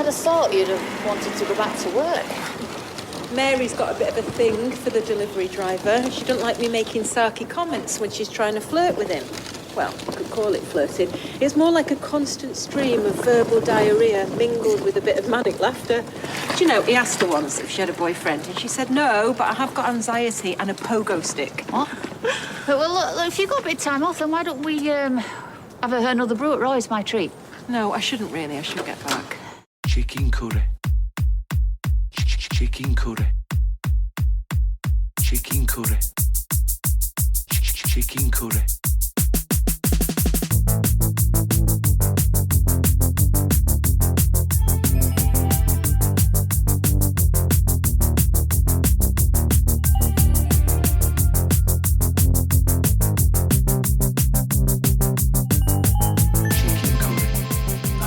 have thought you'd have wanted to go back to work. Mary's got a bit of a thing for the delivery driver. She doesn't like me making sarky comments when she's trying to flirt with him. Well, you could call it flirting. It's more like a constant stream of verbal diarrhea mingled with a bit of manic laughter. Do you know, he asked her once if she had a boyfriend, and she said, no, but I have got anxiety and a pogo stick. What? Well, look, if you've got a bit of time off, then why don't we have another brew at Roy's, my treat? No, I shouldn't really. I should get back. Chicken curry. Chicken curry. Chicken curry. Chicken curry.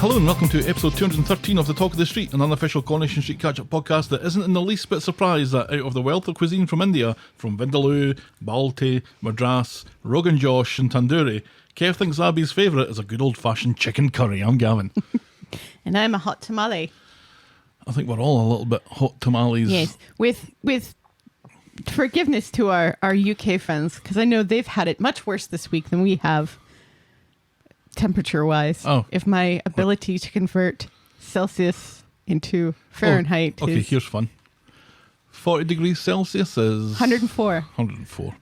Hello and welcome to episode 213 of the Talk of the Street, an unofficial Coronation Street catch-up podcast that isn't in the least bit surprised that out of the wealth of cuisine from India, from Vindaloo, Balti, Madras, Rogan Josh and Tandoori, Kev thinks Abby's favourite is a good old-fashioned chicken curry. I'm Gavin. And I'm a hot tamale. I think we're all a little bit hot tamales. Yes, with forgiveness to our UK friends, because I know they've had it much worse this week than we have. Temperature-wise, if my ability to convert Celsius into Fahrenheit okay, is... here's fun. 40 degrees Celsius is... 104. 104.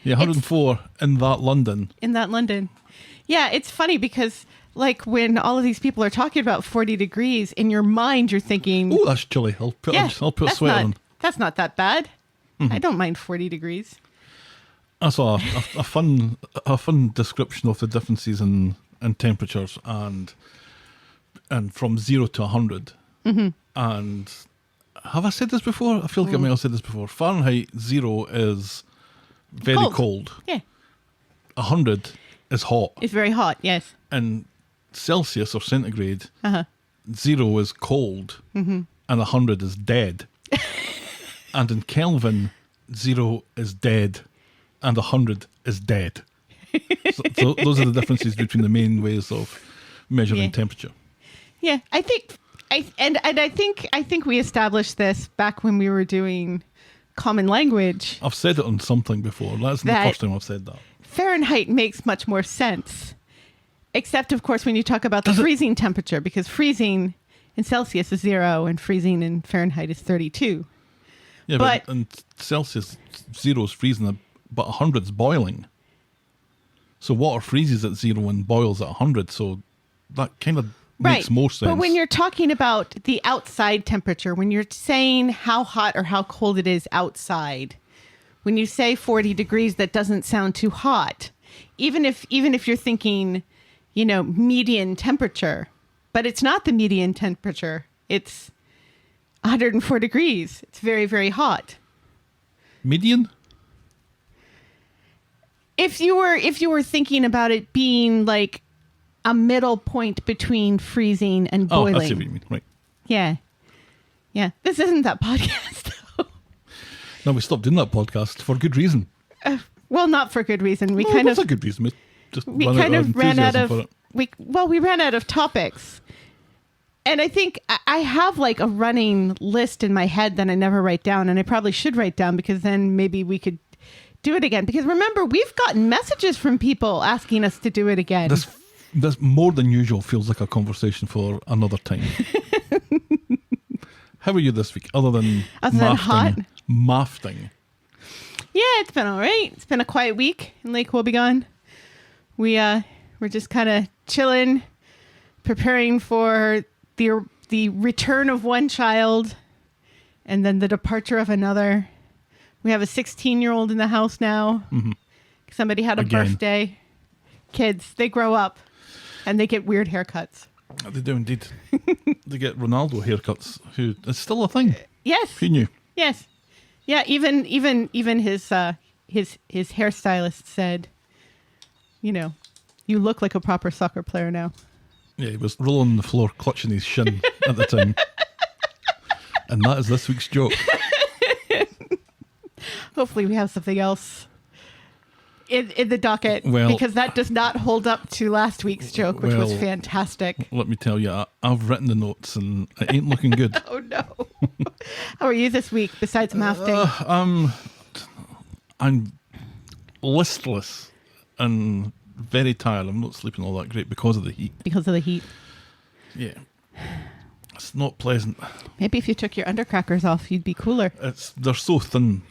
Yeah, 104 in that London. In that London. Yeah, it's funny because, like, when all of these people are talking about 40 degrees, in your mind you're thinking... Oh, that's chilly. I'll put a sweater on. That's not that bad. Mm-hmm. I don't mind 40 degrees. I saw a fun description of the differences in temperatures and from 0 to 100. Mm-hmm. And have I said this before? I feel like I may have said this before. Fahrenheit 0 is very cold. Yeah. 100 is hot. It's very hot, yes. And Celsius or centigrade, 0 is cold, and 100 is dead. And in Kelvin, 0 is dead. And 100 is dead. So those are the differences between the main ways of measuring temperature. Yeah, I think we established this back when we were doing common language. I've said it on something before. That's the first time I've said that. Fahrenheit makes much more sense, except of course when you talk about the freezing temperature, because freezing in Celsius is 0 and freezing in Fahrenheit is 32. Yeah, but in Celsius 0 is freezing. But 100's boiling. So water freezes at 0 and boils at 100. So that kind of makes more sense. But when you're talking about the outside temperature, when you're saying how hot or how cold it is outside, when you say 40 degrees, that doesn't sound too hot. Even if you're thinking, median temperature, but it's not the median temperature. It's 104 degrees. It's very, very hot. Median? If you were thinking about it being like a middle point between freezing and boiling. Oh, I see what you mean. Right. Yeah. Yeah. This isn't that podcast, though. No, we stopped doing that podcast for good reason. Well, not for good reason. We That's a good reason. We ran out of topics. And I think I have like a running list in my head that I never write down, and I probably should write down because then maybe we could do it again. Because remember, we've gotten messages from people asking us to do it again. This more than usual feels like a conversation for another time. How are you this week? Other than hot? Mafting. Yeah, it's been all right. It's been a quiet week in Lake Wobegon. We're just kind of chilling, preparing for the return of one child and then the departure of another. We have a 16-year-old in the house now. Mm-hmm. Somebody had a birthday. Kids, they grow up and they get weird haircuts. They do indeed. They get Ronaldo haircuts, who is still a thing. Yes. Who knew? Yes. Yeah, even his hairstylist said, you look like a proper soccer player now. Yeah, he was rolling on the floor, clutching his shin at the time. And that is this week's joke. Hopefully we have something else in the docket because that does not hold up to last week's joke, which was fantastic. Let me tell you, I've written the notes and it ain't looking good. Oh, no. How are you this week besides mafting? I'm listless and very tired. I'm not sleeping all that great because of the heat. Because of the heat. Yeah. It's not pleasant. Maybe if you took your undercrackers off, you'd be cooler. They're so thin,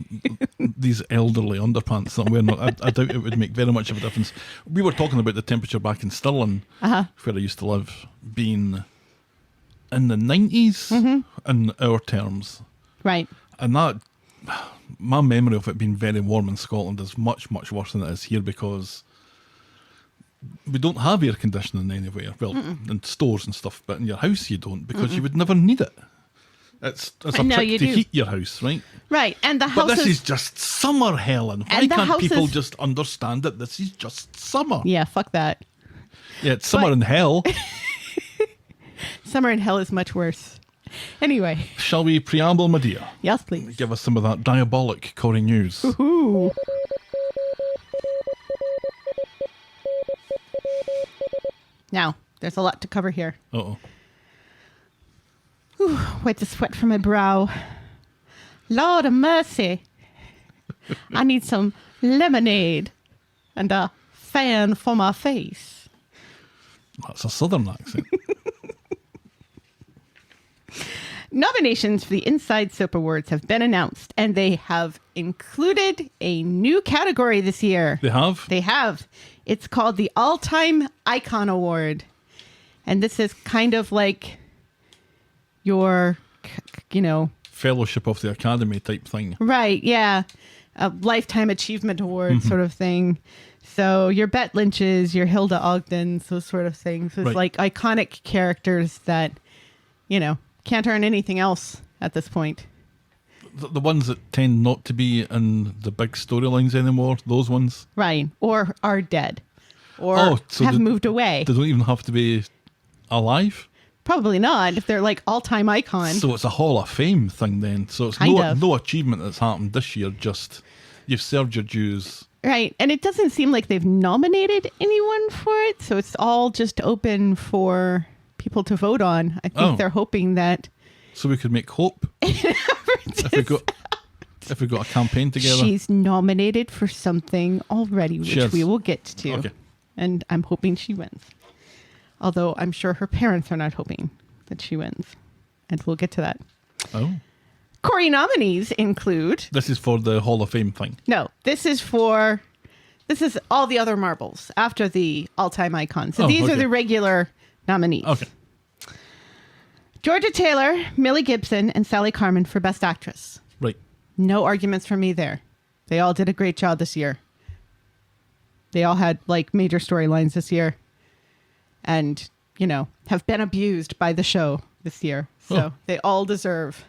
these elderly underpants that I'm wearing. I doubt it would make very much of a difference. We were talking about the temperature back in Stirling, where I used to live, being in the 90s in our terms. Right. And that, my memory of it being very warm in Scotland is much, much worse than it is here because we don't have air conditioning anywhere. Well, in stores and stuff, but in your house you don't because you would never need it. It's a trick to heat your house, right? Right, and the house. But this is just summer, Helen. Why can't people just understand that this is just summer? Yeah, fuck that. Yeah, it's summer in hell. Summer in hell is much worse. Anyway. Shall we preamble, my dear? Yes, please. Give us some of that diabolic Corrie news. Ooh. Now, there's a lot to cover here. Uh-oh. Wipe the sweat from my brow. Lord of mercy. I need some lemonade and a fan for my face. That's a southern accent. Nominations for the Inside Soap Awards have been announced, and they have included a new category this year. They have? They have. It's called the All-Time Icon Award. And this is kind of like your, Fellowship of the Academy type thing. Right, yeah. A Lifetime Achievement Award sort of thing. So your Bet Lynches, your Hilda Ogdens, those sort of things. It's like iconic characters that, can't earn anything else at this point. The ones that tend not to be in the big storylines anymore, those ones. Right. Or are dead. Or have moved away. They don't even have to be alive? Probably not, if they're like all-time icons. So it's a Hall of Fame thing then. So it's no achievement that's happened this year, just you've served your dues. Right. And it doesn't seem like they've nominated anyone for it. So it's all just open for people to vote on. I think they're hoping that... So we could make hope if we got a campaign together. She's nominated for something already, which we will get to. Okay. And I'm hoping she wins. Although I'm sure her parents are not hoping that she wins. And we'll get to that. Oh. Corrie nominees include... This is for the Hall of Fame thing. No, this is all the other marbles after the all-time icons. So these are the regular nominees. Okay. Georgia Taylor, Millie Gibson, and Sally Carman for Best Actress. Right. No arguments from me there. They all did a great job this year. They all had major storylines this year. And, have been abused by the show this year. So they all deserve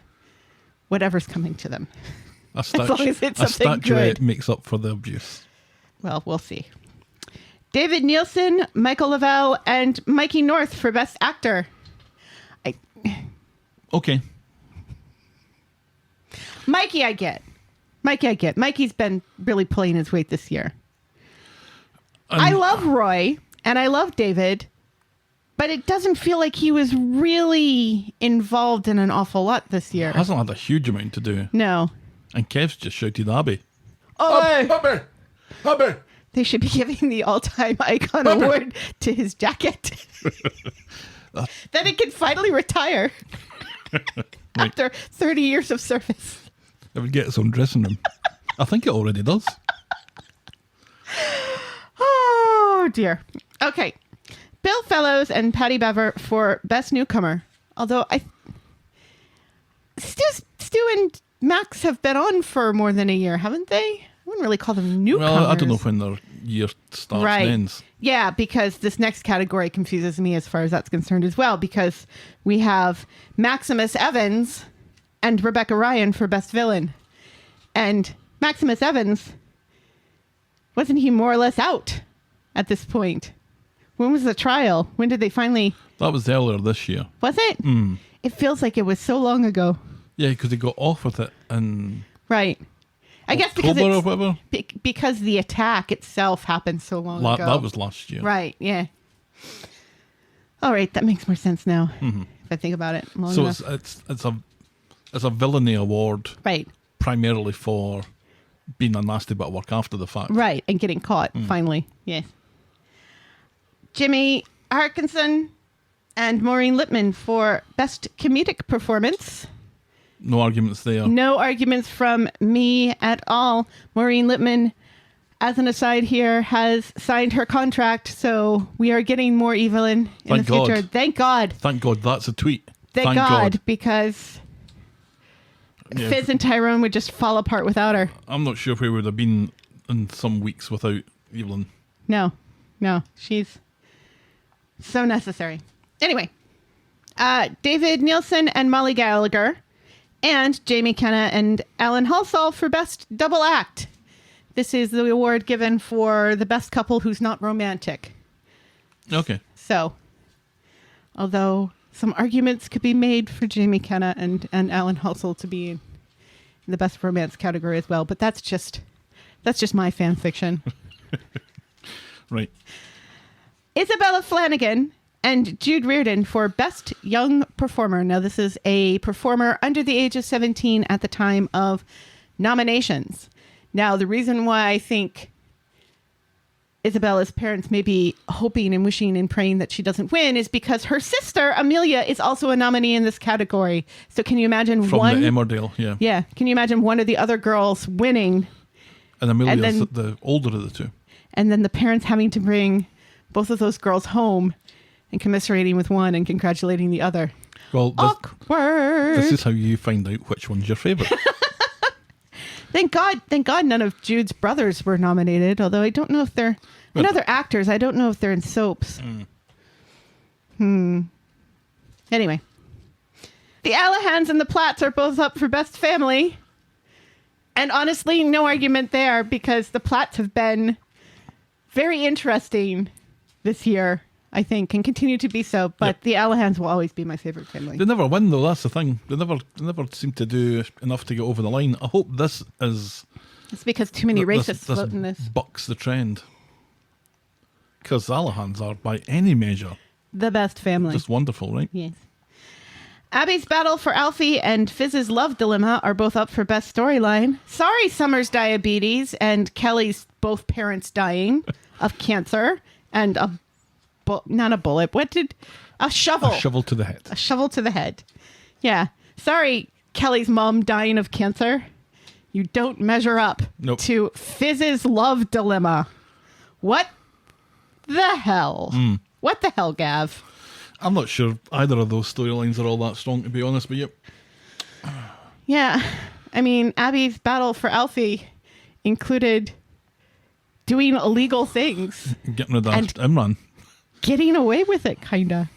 whatever's coming to them. As long as it's something good. Makes up for the abuse. Well, we'll see. David Nielsen, Michael Lavelle, and Mikey North for Best Actor. Okay. Mikey, I get. Mikey's been really pulling his weight this year. I love Roy, and I love David, but it doesn't feel like he was really involved in an awful lot this year. Hasn't had a huge amount to do. No. And Kev's just shouted Abby. Oh, Abby! They should be giving the all-time icon award to his jacket. Then it can finally retire after 30 years of service. It would get its own dressing room. I think it already does. Oh, dear. Okay. Bill Fellows and Patty Bever for Best Newcomer. Although Stu and Max have been on for more than a year, haven't they? I wouldn't really call them newcomers. Well, I don't know when their year starts and ends. Yeah, because this next category confuses me as far as that's concerned as well, because we have Maximus Evans and Rebecca Ryan for Best Villain. And Maximus Evans, wasn't he more or less out at this point? When was the trial? When did they finally... That was earlier this year. Was it? Mm. It feels like it was so long ago. Yeah, because they got off with it and... Right. I guess because October or it's, whatever. because the attack itself happened so long ago. That was last year. Right, yeah. All right, that makes more sense now if I think about it long So enough. it's a villainy award Right, primarily for being a nasty bit of work after the fact. right, and getting caught, finally, yes. Jimmy Harkinson and Maureen Lipman for Best Comedic Performance. No arguments there. No arguments from me at all. Maureen Lipman, as an aside here, has signed her contract, so we are getting more Evelyn in the future. Thank God. Thank God that's a tweet. Thank God, because Yeah. Fizz and Tyrone would just fall apart without her. I'm not sure where we would have been in some weeks without Evelyn. No, she's so necessary. Anyway, David Nielsen and Molly Gallagher, and Jamie Kenna and Alan Halsall for Best Double Act. This is the award given for the best couple who's not romantic. Okay. So, although some arguments could be made for Jamie Kenna and Alan Halsall to be in the best romance category as well, but that's just my fan fiction. Right. Isabella Flanagan and Jude Reardon for Best Young Performer. Now, this is a performer under the age of 17 at the time of nominations. Now, the reason why I think Isabella's parents may be hoping and wishing and praying that she doesn't win is because her sister, Amelia, is also a nominee in this category. So can you imagine From the Emmerdale, yeah. Yeah. Can you imagine one of the other girls winning? And Amelia's And then- the older of the two. And then the parents having to bring both of those girls home and commiserating with one and congratulating the other. Well, Awkward. this is how you find out which one's your favourite. Thank God none of Jude's brothers were nominated, although I don't know if they're... I know they're actors. I don't know if they're in soaps. Anyway. The Allahans and the Platts are both up for Best Family. And honestly, no argument there, because the Platts have been very interesting this year, I think, and continue to be so. But the Allahans will always be my favorite family. They never win, though. That's the thing. They never seem to do enough to get over the line. I hope this is... It's because too many racists this float in this. bucks the trend. Because the Allahans are, by any measure, The best family. just wonderful, right? Yes. Abby's Battle for Alfie and Fizz's Love Dilemma are both up for Best Storyline. Sorry, Summer's diabetes and Kelly's both parents dying of cancer and not a bullet. A shovel. A shovel to the head. A shovel to the head. Yeah. Sorry, Kelly's mom dying of cancer. You don't measure up Nope. to Fizz's Love Dilemma. What the hell? What the hell, Gav? I'm not sure either of those storylines are all that strong, to be honest with you. Yeah. I mean, Abby's Battle for Alfie included doing illegal things. Getting rid of And- Imran. Getting away with it, kinda.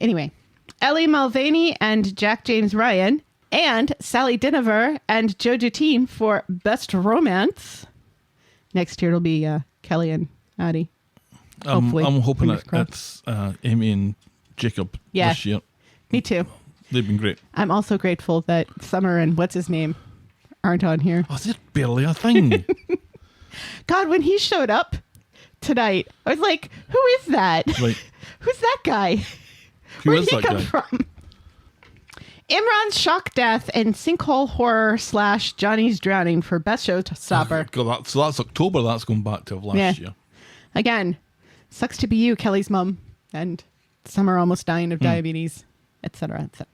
Anyway, Ellie Mulvaney and Jack James Ryan and Sally Dinover and Joe Jutine for Best Romance. Next year it'll be Kelly and Addie. Hopefully. I'm hoping Fingers crossed. it's Amy and Jacob Yeah. this year. Me too. They've been great. I'm also grateful that Summer and what's his name aren't on here. Oh, they're barely a thing. God, when he showed up tonight, I was like, who is that? Right. Who's that guy? Who Where'd is he that come guy? from? Imran's Shock Death and Sinkhole Horror / Johnny's Drowning for Best Showstopper. God, so that's October. That's going back to last year. Again, sucks to be you, Kelly's mom, and Summer almost dying of diabetes, etc., etc.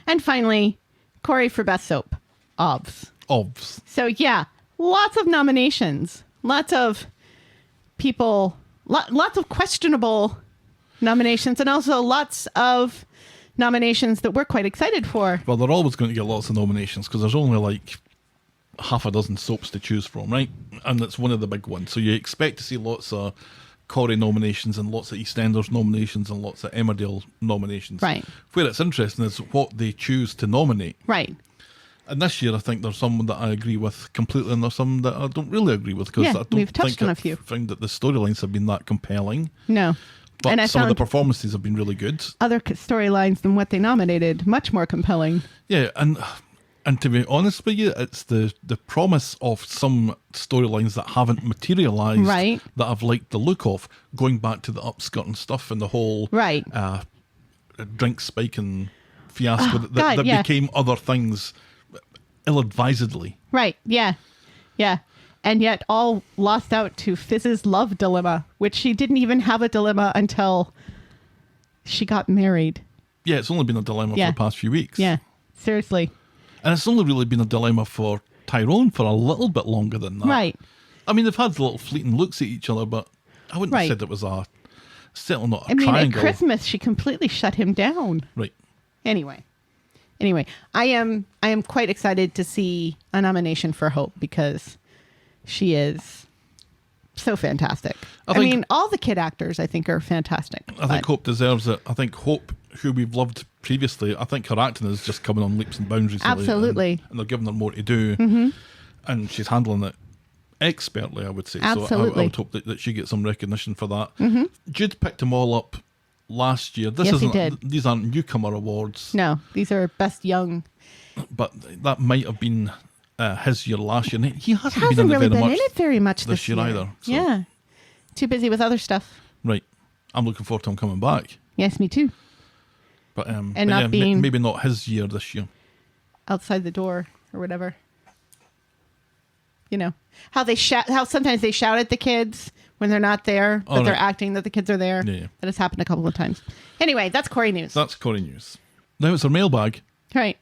And finally, Corrie for Best Soap. Obvs. Obvs. So yeah, lots of nominations. Lots of people, lots of questionable nominations, and also lots of nominations that we're quite excited for. Well, they're always going to get lots of nominations because there's only like half a dozen soaps to choose from, right? And it's one of the big ones. So you expect to see lots of Corrie nominations and lots of EastEnders nominations and lots of Emmerdale nominations. Right. Where it's interesting is what they choose to nominate. Right. And this year, I think there's some that I agree with completely, and there's some that I don't really agree with because Yeah, I don't we've touched think on a few. find that the storylines have been that compelling. No. But And I some of the found performances have been really good. other storylines than what they nominated much more compelling. Yeah, and And to be honest with you, it's the promise of some storylines that haven't materialised Right. that I've liked the look of, going back to the upskirt and stuff and the whole Right. drink spike and fiasco that God, yeah. became other things ill-advisedly. Right. Yeah. Yeah. And yet all lost out to Fizz's love dilemma, which she didn't even have a dilemma until she got married. Yeah, it's only been a dilemma Yeah. for the past few weeks. Yeah. Seriously. And it's only really been a dilemma for Tyrone for a little bit longer than that. Right. I mean, they've had little fleeting looks at each other, but I wouldn't Right. have said it was certainly not a I mean, triangle. at Christmas, she completely shut him down. Right. Anyway, I am quite excited to see a nomination for Hope because she is so fantastic. I I think- mean, all the kid actors I think are fantastic. I think Hope deserves it. I think Hope, who we've loved previously, I think her acting is just coming on leaps and bounds recently. Absolutely. And they're giving her more to do. And she's handling it expertly, I would say. So I Absolutely. would hope that she gets some recognition for that. Jude picked them all up last year. This Yes, he isn't. did. These aren't newcomer awards, No, these are best young. but that might have been his year last year. And he hasn't been Hasn't in really it very been much in it very much this year either. So. Yeah, too busy with other stuff. Right. I'm looking forward to him coming back. Yes, me too. But And but not being- maybe not his year this year. Outside the door or whatever. You know how they shout. How sometimes they shout at the kids when they're not there, but Oh, they're right. acting that the kids are there. Yeah, yeah. That has happened a couple of times. Anyway, that's Corrie news. That's Corrie news. Now it's our mailbag. Right.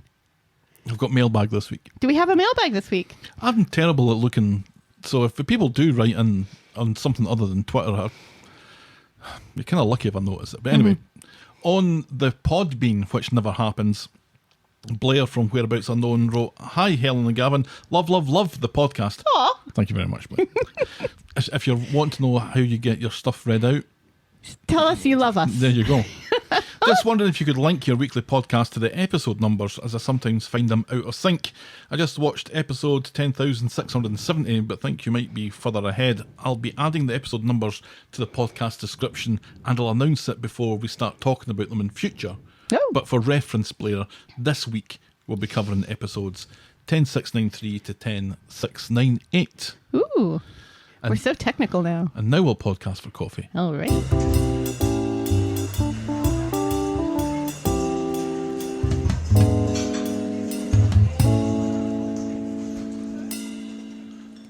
We've got mailbag this week. Do we have a mailbag this week? I'm terrible at looking. So if the people do write in on something other than Twitter, you're kind of lucky if I notice it. But anyway, on the Podbean, which never happens, Blair from Whereabouts Unknown wrote, "Hi, Helen and Gavin. Love, love, love the podcast." Aw. Thank you very much, Blair. If you want to know how you get your stuff read out, Tell us you love us. there you go. Just wondering if you could link your weekly podcast to the episode numbers, as I sometimes find them out of sync. I just watched episode 10,670, but think you might be further ahead. I'll be adding the episode numbers to the podcast description, and I'll announce it before we start talking about them in future. Oh. But for reference, Blair, this week we'll be covering episodes 10693 to 10698. Ooh. And- We're so technical now. And now we'll podcast for coffee. All right.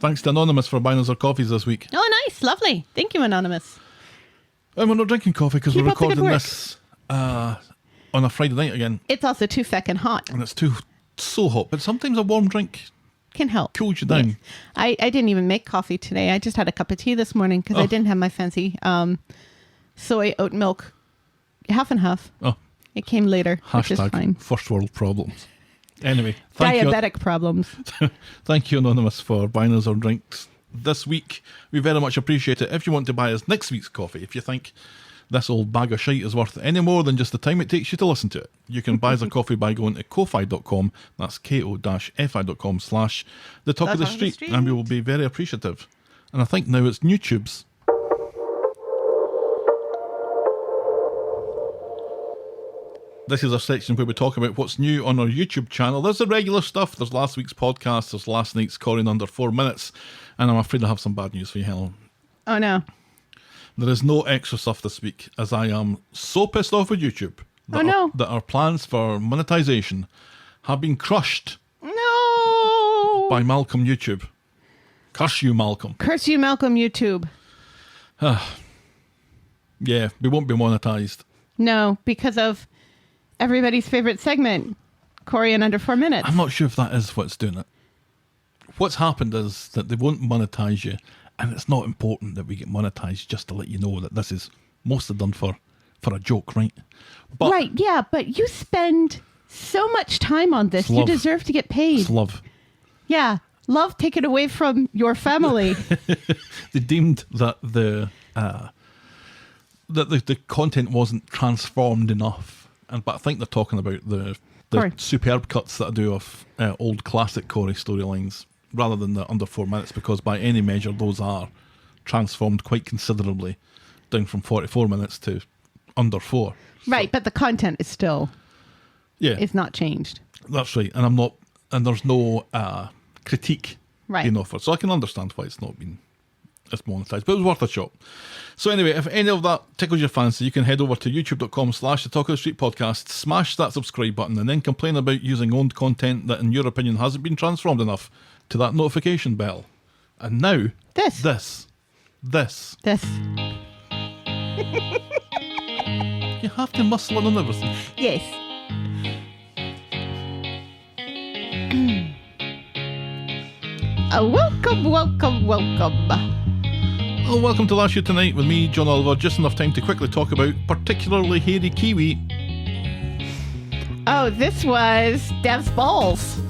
Thanks to Anonymous for buying us our coffees this week. Oh, nice. Lovely. Thank you, Anonymous. And we're not drinking coffee because Keep we're up the good recording work. this on a Friday night again, It's also too feckin' hot. and it's so hot. But sometimes a warm drink Can help. cools you down. Yes. I didn't even make coffee today. I just had a cup of tea this morning because Oh. I didn't have my fancy soy oat milk, half and half. Oh, It came later, which is fine. hashtag first world problems. Anyway, thank you, Diabetic problems. thank you, Anonymous, for buying us our drinks this week. We very much appreciate it. If you want to buy us next week's coffee, if you think this old bag of shite is worth any more than just the time it takes you to listen to it, you can buy us a coffee by going to ko-fi.com. That's ko-fi.com/the top of the street, and we will be very appreciative. And I think now it's YouTube's. This is a section where we talk about what's new on our YouTube channel. There's the regular stuff. There's last week's podcast. There's last night's Corrie in under 4 minutes. And I'm afraid I have some bad news for you, Helen. Oh, no. There is no extra stuff this week, as I am so pissed off with YouTube that, Oh, no. that our plans for monetization have been crushed No. by Malcolm YouTube. Curse you, Malcolm. Curse you, Malcolm YouTube. Yeah, we won't be monetized. No, because of everybody's favorite segment, Corrie in under 4 minutes. I'm not sure if that is what's doing it. What's happened is that they won't monetize you, and it's not important that we get monetized, just to let you know that this is mostly done for a joke, right? But Right, yeah, but you spend so much time on this. It's You love. deserve to get paid. it's love. Yeah. Love taken away from your family. They deemed that the content wasn't transformed enough, but I think they're talking about the Corrie. superb cuts that I do of old classic Corrie storylines rather than the under 4 minutes, because by any measure those are transformed quite considerably, down from 44 minutes to under 4. Right, but the content is still Yeah, is not changed. that's right. And I'm not and there's no critique Right. being offered. So I can understand why it's not been as monetized, but it was worth a shot. So anyway, if any of that tickles your fancy, you can head over to youtube.com/the Talk of the Street podcast, smash that subscribe button, and then complain about using owned content that, in your opinion, hasn't been transformed enough to that notification bell. And now, This. You have to muscle in on everything. Yes. Welcome. Oh, welcome to Last Year Tonight with me, John Oliver. Just enough time to quickly talk about particularly hairy Kiwi. Oh, this was Dev's balls.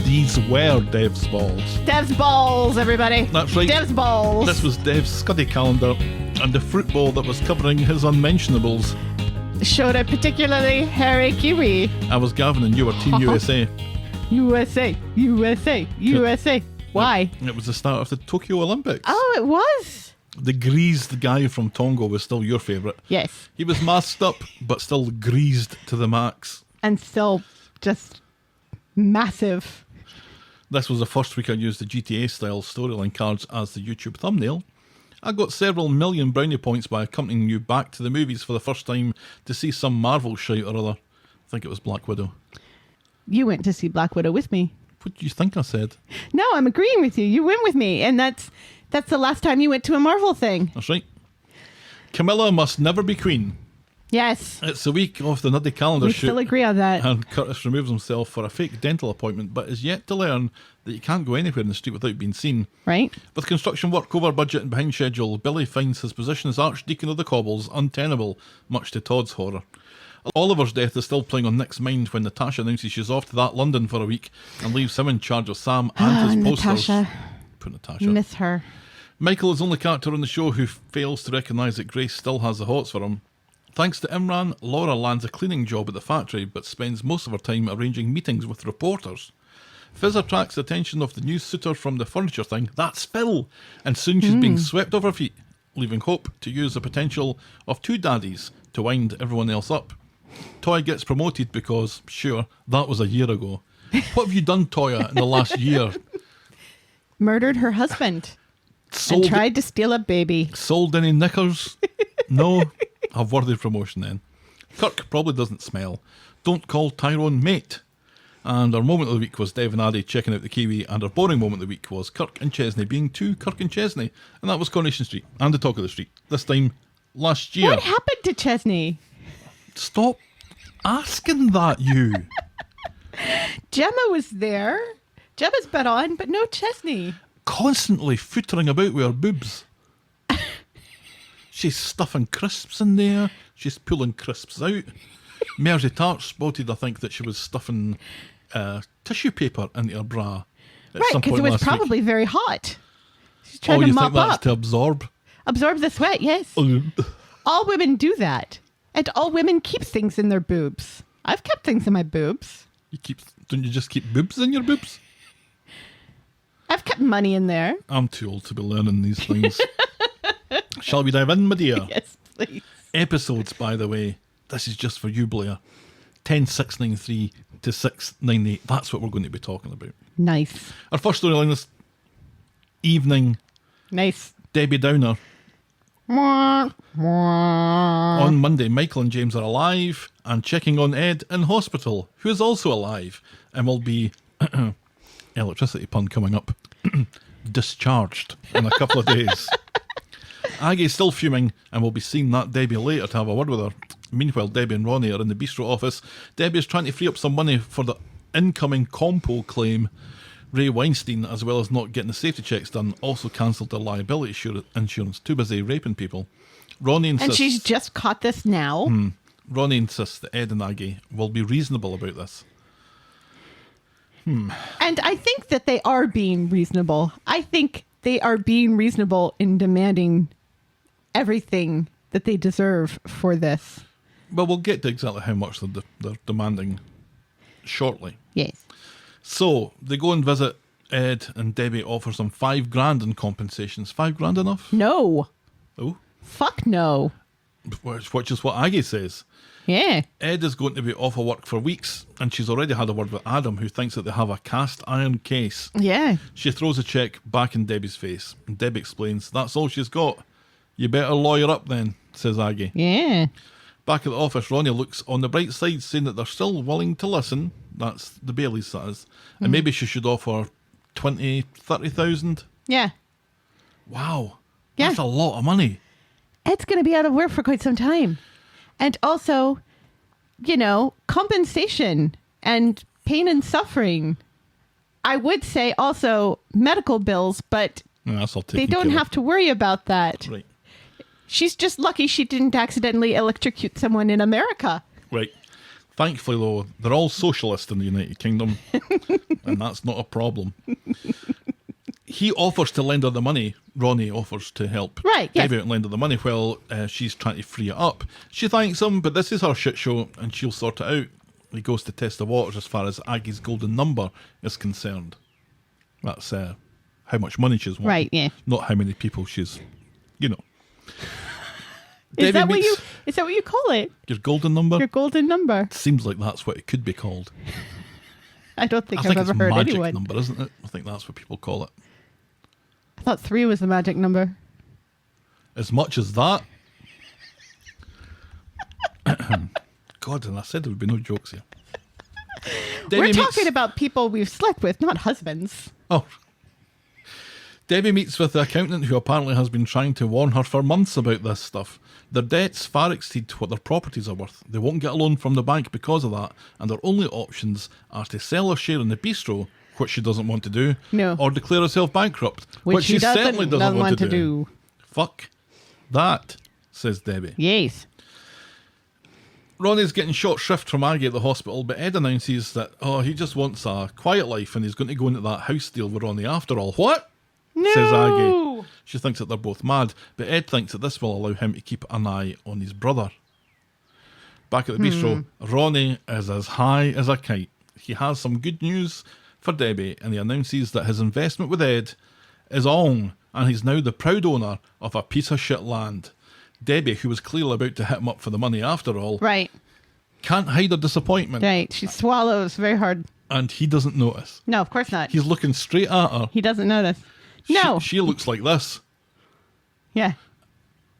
These were Dev's balls. Dev's balls, everybody. That's right. Dev's balls. This was Dev's Scuddy calendar and the fruit bowl that was covering his unmentionables. Showed a particularly hairy kiwi. I was Gavin and you were Team USA. USA. Why? It was the start of the Tokyo Olympics. Oh, it was. The greased guy from Tonga was still your favourite. Yes. He was masked up, but still greased to the max. And still just massive. This was the first week I used the GTA-style storyline cards as the YouTube thumbnail. I got several million brownie points by accompanying you back to the movies for the first time to see some Marvel shite or other. I think it was Black Widow. You went to see Black Widow with me. What do you think I said? No, I'm agreeing with you. You went with me, and that's the last time you went to a Marvel thing. That's right. Camilla must never be queen. Yes. It's the week of the Nuddy calendar We shoot. still agree on that. And Curtis removes himself for a fake dental appointment, but is yet to learn that you can't go anywhere in the street without being seen. Right? With construction work over budget and behind schedule, Billy finds his position as Archdeacon of the Cobbles untenable, much to Todd's horror. Oliver's death is still playing on Nick's mind when Natasha announces she's off to that London for a week and leaves him in charge of Sam and his posters. Natasha. Poor Natasha. Miss her. Michael is the only character on the show who fails to recognise that Grace still has the hots for him. Thanks to Imran, Laura lands a cleaning job at the factory but spends most of her time arranging meetings with reporters. Fizz attracts the attention of the new suitor from the furniture thing, that's Phill, and soon she's being swept off her feet, leaving Hope to use the potential of two daddies to wind everyone else up. Toy gets promoted because, sure, that was a year ago. What have you done, Toya, in the last year? Murdered her husband. And tried to steal a baby. Sold any knickers? No? Have worthy promotion then. Kirk probably doesn't smell. Don't call Tyrone mate. And our moment of the week was Dev and Addy checking out the Kiwi, and our boring moment of the week was Kirk and Chesney being too Kirk and Chesney. And that was Coronation Street and the Talk of the Street. This time last year. What happened to Chesney? Stop asking that, you. Gemma was there. Gemma's been on, but no Chesney. Constantly footering about with her boobs. She's stuffing crisps in there. She's pulling crisps out. Mersey Tart spotted, I think, that she was stuffing tissue paper into her bra. Right, because it was probably very hot. She's trying to you mop think that's up. to absorb? Absorb the sweat, yes. All women do that. And all women keep things in their boobs. I've kept things in my boobs. Don't you just keep boobs in your boobs? I've kept money in there. I'm too old to be learning these things. Shall we dive in, my dear? Yes, please. Episodes, by the way, this is just for you, Blair. 10693 to 698. That's what we're going to be talking about. Nice. Our first storyline this evening. Nice. Debbie Downer. On Monday, Michael and James are alive and checking on Ed in hospital, who is also alive and will be, electricity pun coming up, discharged in a couple of days. Aggie's still fuming and will be seeing that Debbie later to have a word with her. Meanwhile, Debbie and Ronnie are in the bistro office. Debbie is trying to free up some money for the incoming Compo claim. Ray Weinstein, as well as not getting the safety checks done, also cancelled their liability insurance, too busy raping people. Ronnie insists... And she's just caught this now. Ronnie insists that Ed and Aggie will be reasonable about this. And I think that they are being reasonable. I think they are being reasonable in demanding everything that they deserve for this. Well, we'll get to exactly how much they're demanding shortly. Yes. So, they go and visit Ed, and Debbie offers them $5,000 in compensations. $5,000 enough? No. Oh. Fuck no. which is what Aggie says. Yeah. Ed is going to be off of work for weeks, and she's already had a word with Adam, who thinks that they have a cast iron case. Yeah. She throws a check back in Debbie's face, and Debbie explains, that's all she's got. You better lawyer up then, says Aggie. Yeah. Back at the office, Ronnie looks on the bright side, saying that they're still willing to listen. That's the Baileys, that is. And maybe she should offer 20, 30,000. Yeah. Wow. Yeah. That's a lot of money. Ed's going to be out of work for quite some time. And also, compensation and pain and suffering. I would say also medical bills, but No, that's all they taken don't care have to worry about that. of. Right. She's just lucky she didn't accidentally electrocute someone in America. Right. Thankfully, though, they're all socialist in the United Kingdom, and that's not a problem. He offers to lend her the money. Ronnie offers to help Right, yes. Debbie out and lend her the money while she's trying to free it up. She thanks him, but this is her shit show, and she'll sort it out. He goes to test the waters as far as Aggie's golden number is concerned. That's how much money she's won. Right, yeah. Not how many people she's, Is Debbie that what meets you call it? your golden number? Your golden number? Seems like that's what it could be called. I don't think I I've think ever it's heard magic anyone. number, isn't it? I think that's what people call it. I thought 3 was the magic number. As much as that. God, and I said there would be no jokes here. We're talking about people we've slept with, not husbands. Oh. Debbie meets with the accountant, who apparently has been trying to warn her for months about this stuff. Their debts far exceed what their properties are worth. They won't get a loan from the bank because of that, and their only options are to sell a share in the bistro, which she doesn't want to do, No. or declare herself bankrupt, Which she she certainly doesn't want to do. Fuck that, says Debbie. Yes. Ronnie's getting short shrift from Aggie at the hospital, but Ed announces that, he just wants a quiet life and he's going to go into that house deal with Ronnie after all. What? No. Says Aggie. She thinks that they're both mad, but Ed thinks that this will allow him to keep an eye on his brother. Back at the bistro, Ronnie is as high as a kite. He has some good news for Debbie, and he announces that his investment with Ed is on, and he's now the proud owner of a piece of shit land. Debbie, who was clearly about to hit him up for the money after all, Right. can't hide her disappointment, Right. She swallows very hard. and he doesn't notice. No, of course not. He's looking straight at her. He doesn't notice. No. She looks like this, Yeah.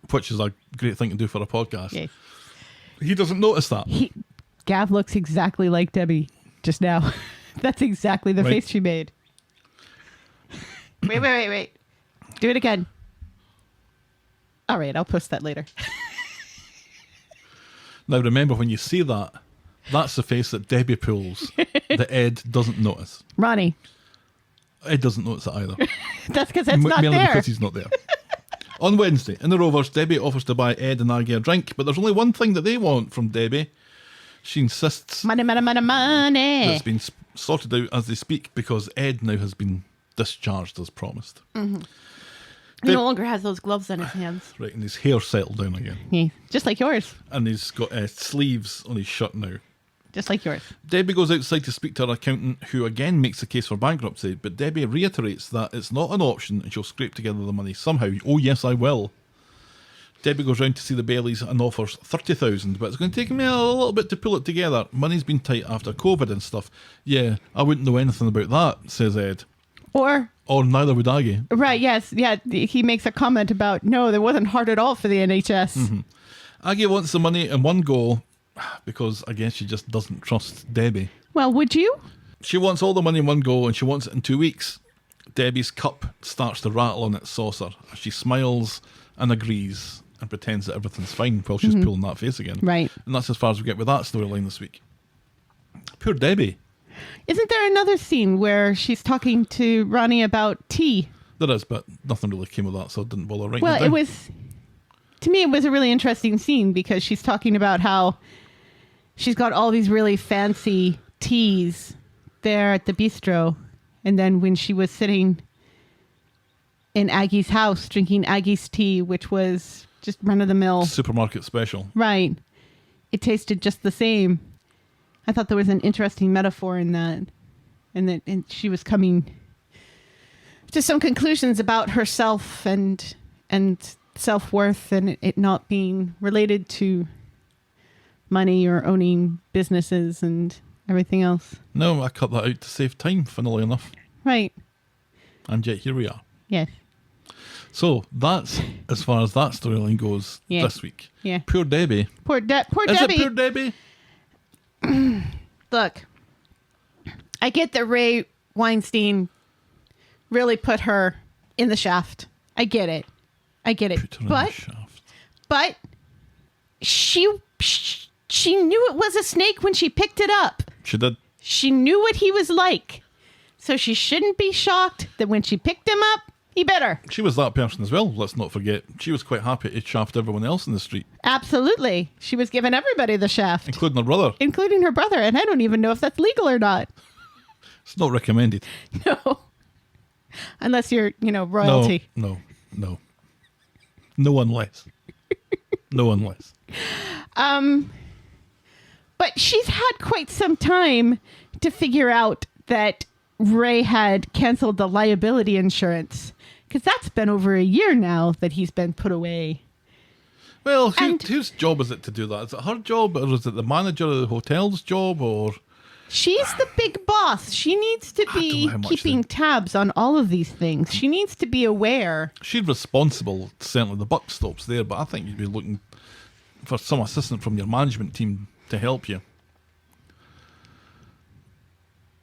which is a great thing to do for a podcast. Yeah. He doesn't notice that. Gav looks exactly like Debbie just now. That's exactly the Right. face she made. Wait. Do it again. All right, I'll post that later. Now remember, when you see that, that's the face that Debbie pulls that Ed doesn't notice. Ronnie. Ed doesn't notice it either. That's because it's not Merely there. because he's not there. On Wednesday, in the Rovers, Debbie offers to buy Ed and Aggie a drink, but there's only one thing that they want from Debbie. She insists Money. that it's been sorted out as they speak because Ed now has been discharged as promised. He no longer has those gloves on his hands. Right, and his hair settled down again. Yeah, just like yours. And he's got sleeves on his shirt now. Just like yours. Debbie goes outside to speak to her accountant, who again makes a case for bankruptcy, but Debbie reiterates that it's not an option and she'll scrape together the money somehow. Oh yes, I will. Debbie goes round to see the Baileys and offers 30,000, but it's going to take me a little bit to pull it together. Money's been tight after COVID and stuff. Yeah, I wouldn't know anything about that, says Ed. Or neither would Aggie. right, yes, yeah. He makes a comment about no, that wasn't hard at all for the NHS. Aggie wants the money in one go because I guess she just doesn't trust Debbie. Well, would you? She wants all the money in one go and she wants it in 2 weeks. Debbie's cup starts to rattle on its saucer. She smiles and agrees and pretends that everything's fine while she's pulling that face again. Right. And that's as far as we get with that storyline this week. Poor Debbie. Isn't there another scene where she's talking to Ronnie about tea? There is, but nothing really came of that, so I didn't bother writing Well, it down. to me, it was a really interesting scene because she's talking about how she's got all these really fancy teas there at the bistro. And then when she was sitting in Aggie's house drinking Aggie's tea, which was just run-of-the-mill. Supermarket special. Right. It tasted just the same. I thought there was an interesting metaphor in that. And she was coming to some conclusions about herself and self-worth and it not being related to money or owning businesses and everything else. No, I cut that out to save time, funnily enough. Right. And yet here we are. Yes. So that's as far as that storyline goes this week. Yeah. Poor Debbie. Poor Is Debbie. it poor Debbie? Look, I get that Ray Weinstein really put her in the shaft. I get it. Put her in the shaft. But she knew it was a snake when she picked it up. She did. She knew what he was like. So she shouldn't be shocked that when she picked him up, he bit her. She was that person as well, let's not forget. She was quite happy to shaft everyone else in the street. Absolutely. She was giving everybody the shaft. Including her brother. Including her brother. And I don't even know if that's legal or not. It's not recommended. No. Unless you're, royalty. No. No unless. No unless. But she's had quite some time to figure out that Ray had canceled the liability insurance. Because that's been over a year now that he's been put away. Well, whose job is it to do that? Is it her job, or is it the manager of the hotel's job, or... She's the big boss. She needs to be keeping tabs on all of these things. She needs to be aware. She's responsible, certainly the buck stops there, but I think you'd be looking for some assistant from your management team to help you.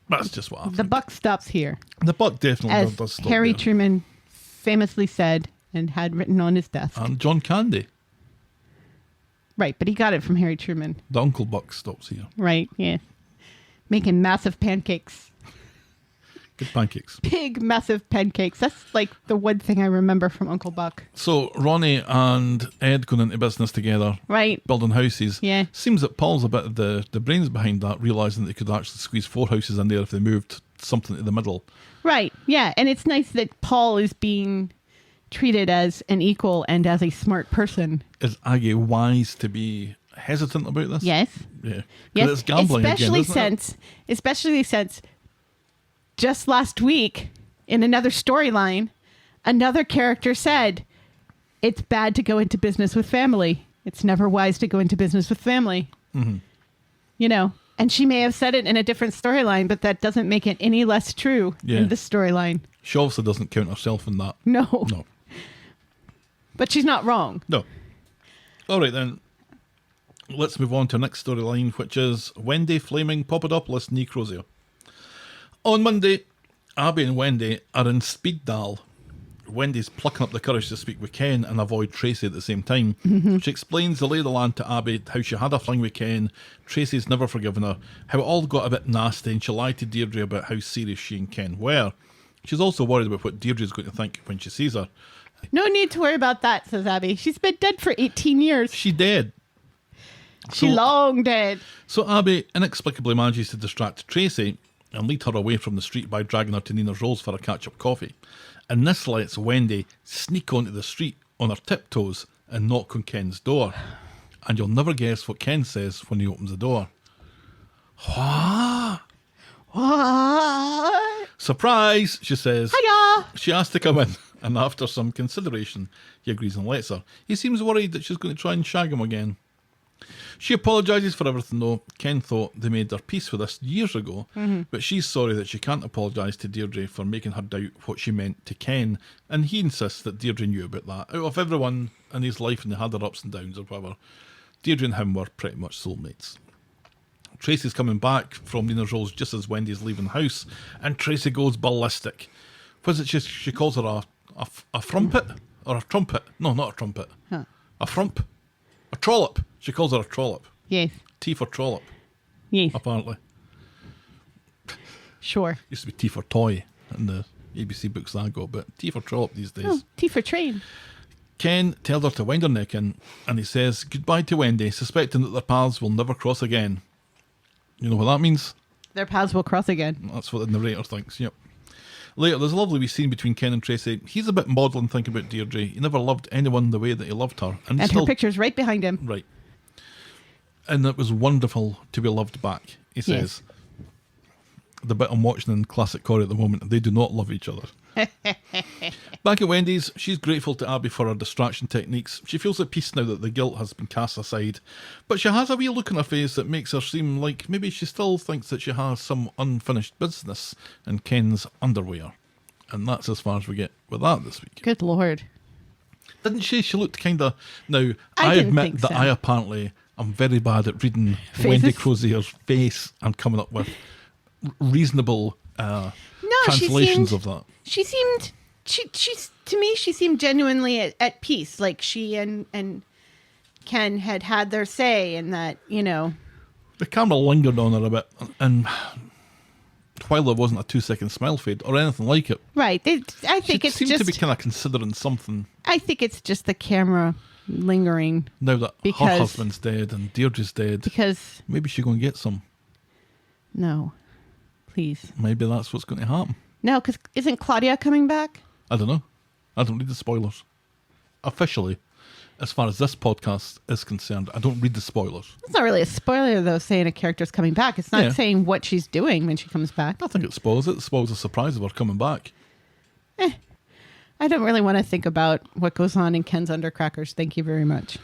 That's just what I think. The buck stops here. The buck definitely As does stop Harry there. Truman famously said and had written on his desk. And John Candy. Right, but he got it from Harry Truman. The Uncle Buck stops here. Right, yeah. Making massive pancakes. Good pancakes. Big, massive pancakes. That's like the one thing I remember from Uncle Buck. So Ronnie and Ed going into business together. Right. Building houses. Yeah. Seems that Paul's a bit of the brains behind that, realising that they could actually squeeze 4 houses in there if they moved something to the middle. Right, yeah. And it's nice that Paul is being treated as an equal and as a smart person. Is Aggie wise to be hesitant about this? Yes. Yeah. Yes. It's gambling especially again, especially since just last week in another storyline, another character said it's bad to go into business with family. It's never wise to go into business with family. Mm-hmm. And she may have said it in a different storyline, but that doesn't make it any less true in this storyline. She obviously doesn't count herself in that. No. No. But she's not wrong. No. All right, then. Let's move on to the next storyline, which is Wendy Flamin Poppadopolus Crozier. On Monday, Abby and Wendy are in speed dial. Wendy's plucking up the courage to speak with Ken and avoid Tracy at the same time. Mm-hmm. She explains the lay of the land to Abby, how she had a fling with Ken, Tracy's never forgiven her, how it all got a bit nasty, and she lied to Deirdre about how serious she and Ken were. She's also worried about what Deirdre's going to think when she sees her. No need to worry about that, says Abby. She's been dead for 18 years. She dead. She long dead. So Abby inexplicably manages to distract Tracy and lead her away from the street by dragging her to Nina's Rolls for a catch-up coffee. And this lets Wendy sneak onto the street on her tiptoes and knock on Ken's door. And you'll never guess what Ken says when he opens the door. What? What? Surprise, she says. Hiya! She asks to come in, and after some consideration, he agrees and lets her. He seems worried that she's going to try and shag him again. She apologises for everything though. Ken thought they made their peace with this years ago, but she's sorry that she can't apologise to Deirdre for making her doubt what she meant to Ken, and he insists that Deirdre knew about that. Out of everyone in his life, and they had their ups and downs or whatever, Deirdre and him were pretty much soulmates. Tracy's coming back from Nina's Rolls just as Wendy's leaving the house, and Tracy goes ballistic. What is it she calls her a frumpet? Or a trumpet? No, not a trumpet. Huh. A frump? A trollop. She calls her a trollop. Yes. T for trollop, Yes. apparently. Sure. Used to be T for toy in the ABC books that I got, but T for trollop these days. Oh, T for train. Ken tells her to wind her neck in, and he says goodbye to Wendy, suspecting that their paths will never cross again. You know what that means? Their paths will cross again. That's what the narrator thinks, yep. Later, there's a lovely wee scene between Ken and Tracy. He's a bit maudlin thinking about Deirdre. He never loved anyone the way that he loved her. And her picture's right behind him. Right. And it was wonderful to be loved back, he says. Yes. The bit I'm watching in classic Corrie at the moment, they do not love each other. Back at Wendy's, she's grateful to Abby for her distraction techniques. She feels at peace now that the guilt has been cast aside. But she has a wee look on her face that makes her seem like maybe she still thinks that she has some unfinished business in Ken's underwear. And that's as far as we get with that this week. Good Lord. Didn't she? She looked kind of... Now, I I didn't admit think that so. I apparently am very bad at reading Faces? Wendy Crozier's face and coming up with reasonable translations of that. She seemed, she's to me, she seemed genuinely at peace. Like she and Ken had their say, and that, you know. The camera lingered on her a bit, and while there wasn't a 2-second smile fade or anything like it, Right. I think she it's seemed just. to be kind of considering something I think it's just the camera lingering now that her Because- husband's dead and Deirdre's dead. because Maybe she's going to get some. no, please Maybe that's what's going to happen. no, because isn't Claudia coming back? I don't know. I don't read the spoilers. Officially, as far as this podcast is concerned, I don't read the spoilers. It's not really a spoiler though, saying a character's coming back. It's not Yeah. saying what she's doing when she comes back. I think it spoils it. It spoils the surprise of her coming back. I don't really want to think about what goes on in Ken's Undercrackers. Thank you very much.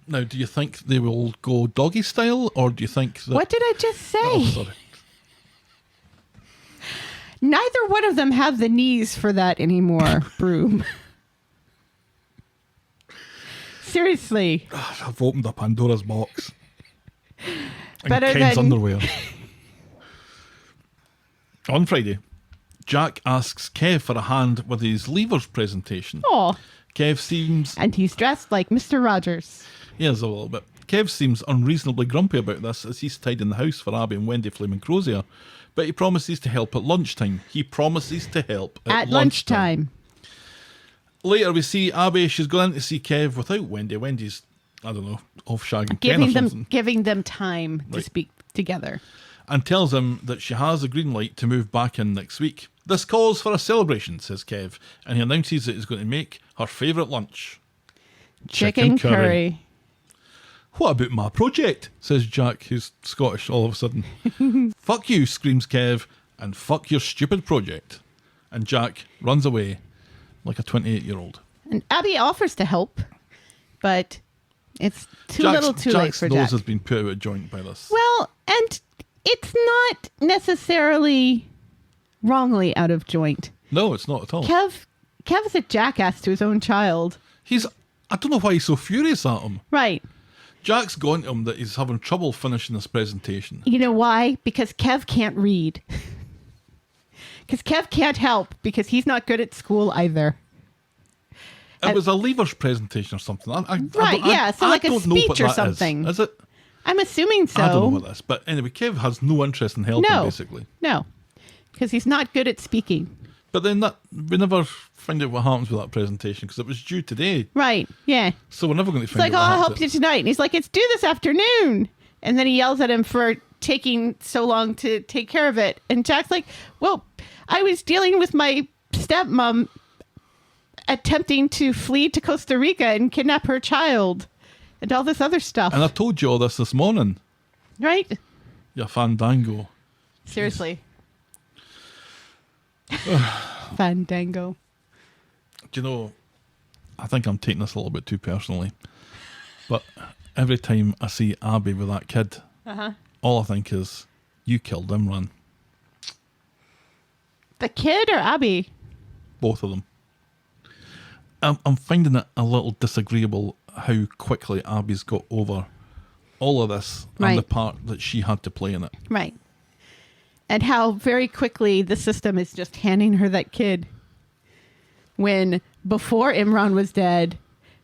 Now, do you think they will go doggy style, or do you think that... What did I just say? Oh, sorry. Neither one of them have the knees for that anymore, Broom. Seriously. I've opened up Pandora's box. And Better Ken's than- underwear. On Friday, Jack asks Kev for a hand with his levers presentation. Oh, Kev seems... and he's dressed like Mr. Rogers. He is a little bit. Kev seems unreasonably grumpy about this as he's tidying the house for Abby and Wendy Flamin Crozier. But he promises to help at lunchtime. He promises to help At lunchtime. Later we see Abby, she's going in to see Kev without Wendy. Wendy's, I don't know, off shagging Ken or something. Giving them time to Right. speak together. And tells him that she has a green light to move back in next week. This calls for a celebration, says Kev, and he announces that he's going to make her favourite lunch. Chicken curry. What about my project? Says Jack, who's Scottish all of a sudden. Fuck you, screams Kev, and fuck your stupid project. And Jack runs away like a 28-year-old. And Abby offers to help, but it's too little too late for Jack's nose Jack. has been put out of joint by this. Well, and it's not necessarily wrongly out of joint. No, it's not at all. Kev is a jackass to his own child. I don't know why he's so furious at him. Right. Jack's gone to him that he's having trouble finishing this presentation. You know why? Because Kev can't read. Because Kev can't help because he's not good at school either. It was a levers presentation or something. So like a don't know speech what or that something. Is it? I'm assuming so. I don't know what this. But anyway, Kev has no interest in helping, No. basically. No, because he's not good at speaking. But then we never find out what happens with that presentation because it was due today. Right, yeah. So we're never going to It's find like, oh, out what I'll happened. help you tonight. And he's like, it's due this afternoon. And then he yells at him for taking so long to take care of it. And Jack's like, well, I was dealing with my stepmom attempting to flee to Costa Rica and kidnap her child and all this other stuff. And I told you all this morning. Right? You fandango. Seriously. Fandango. Do you know, I think I'm taking this a little bit too personally. But every time I see Abby with that kid, all I think is, you killed Imran. The kid or Abby? Both of them. I'm finding it a little disagreeable how quickly Abby's got over all of this and the Right. part that she had to play in it. Right. And how very quickly the system is just handing her that kid. When before Imran was dead,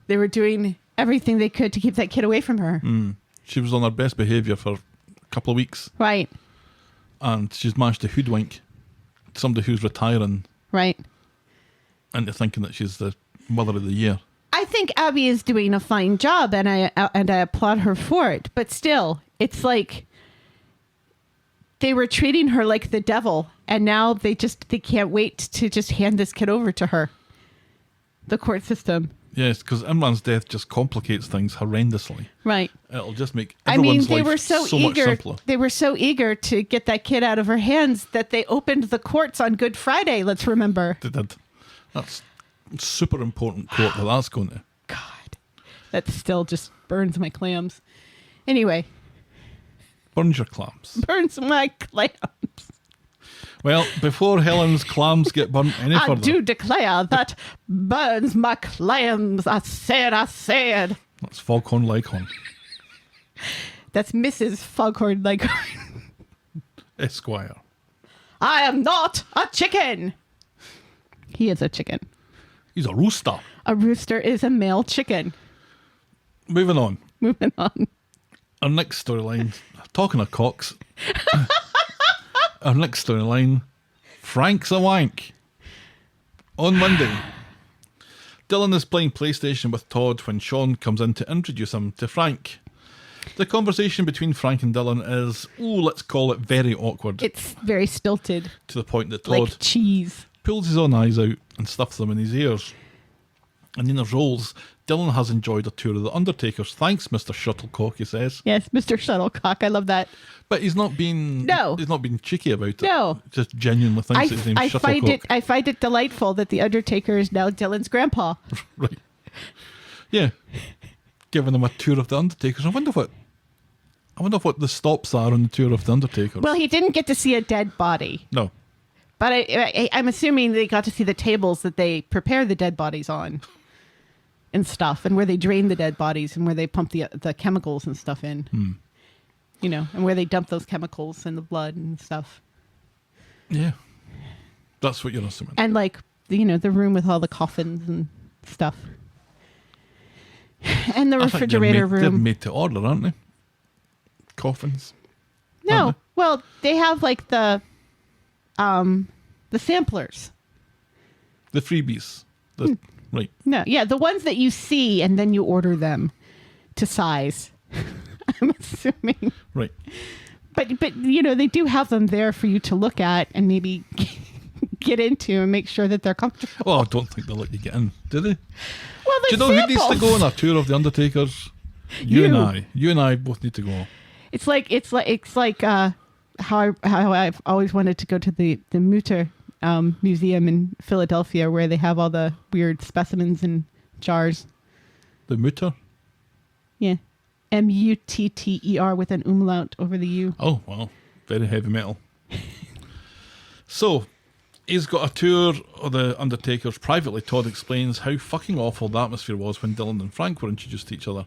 they were doing everything they could to keep that kid away from her. She was on her best behaviour for a couple of weeks Right. and she's managed to hoodwink somebody who's retiring Right. into thinking that she's the mother of the year. I think Abby is doing a fine job, and I applaud her for it. But still, it's like they were treating her like the devil, and now they can't wait to just hand this kid over to her. The court system. Yes, because Imran's death just complicates things horrendously. Right. It'll just make I mean, everyone's they life were so much eager. simpler. They were so eager to get that kid out of her hands that they opened the courts on Good Friday. Let's remember. They did. That's super important quote that's going to. God, that still just burns my clams. Anyway. Burns your clams. Burns my clams. Well, before Helen's clams get burnt any I further. do declare that burns my clams. I said. That's Foghorn Leghorn. That's Mrs. Foghorn Leghorn. Esquire. I am not a chicken. He is a chicken. He's a rooster. A rooster is a male chicken. Moving on. Moving on. Our next storyline, talking of cocks. Our next storyline, Frank's a wank. On Monday, Dylan is playing PlayStation with Todd when Sean comes in to introduce him to Frank. The conversation between Frank and Dylan is, let's call it very awkward. It's very stilted. To the point that Todd Like cheese. pulls his own eyes out and stuffs them in his ears. And in his roles, Dylan has enjoyed a tour of the Undertakers. Thanks, Mr. Shuttlecock, he says. Yes, Mr. Shuttlecock. I love that. But he's not being he's not being cheeky about it. No. Just genuinely thinks his name's Shuttlecock. I find it delightful that the Undertaker is now Dylan's grandpa. Right. Yeah. Giving him a tour of the Undertakers. I wonder what the stops are on the tour of the Undertakers. Well, he didn't get to see a dead body. No. But I'm assuming they got to see the tables that they prepare the dead bodies on. And stuff, and where they drain the dead bodies, and where they pump the chemicals and stuff in, you know, and where they dump those chemicals in the blood and stuff. Yeah, that's what you're assuming. And like, the room with all the coffins and stuff, and the refrigerator room. They're made to order, aren't they? Coffins. No, well, they have like the samplers, the freebies. Right. No, yeah, the ones that you see and then you order them to size. I'm assuming. Right. But they do have them there for you to look at and maybe get into and make sure that they're comfortable. Well, I don't think they'll let you get in, do they? Well, do you know who needs to go on a tour of the Undertakers? You and I both need to go. It's like how I've always wanted to go to the Mutter museum in Philadelphia, where they have all the weird specimens in jars. The Mutter? Yeah. Mutter with an umlaut over the U. Oh, well, very heavy metal. So, he's got a tour of the Undertakers privately. Todd explains how fucking awful the atmosphere was when Dylan and Frank were introduced to each other.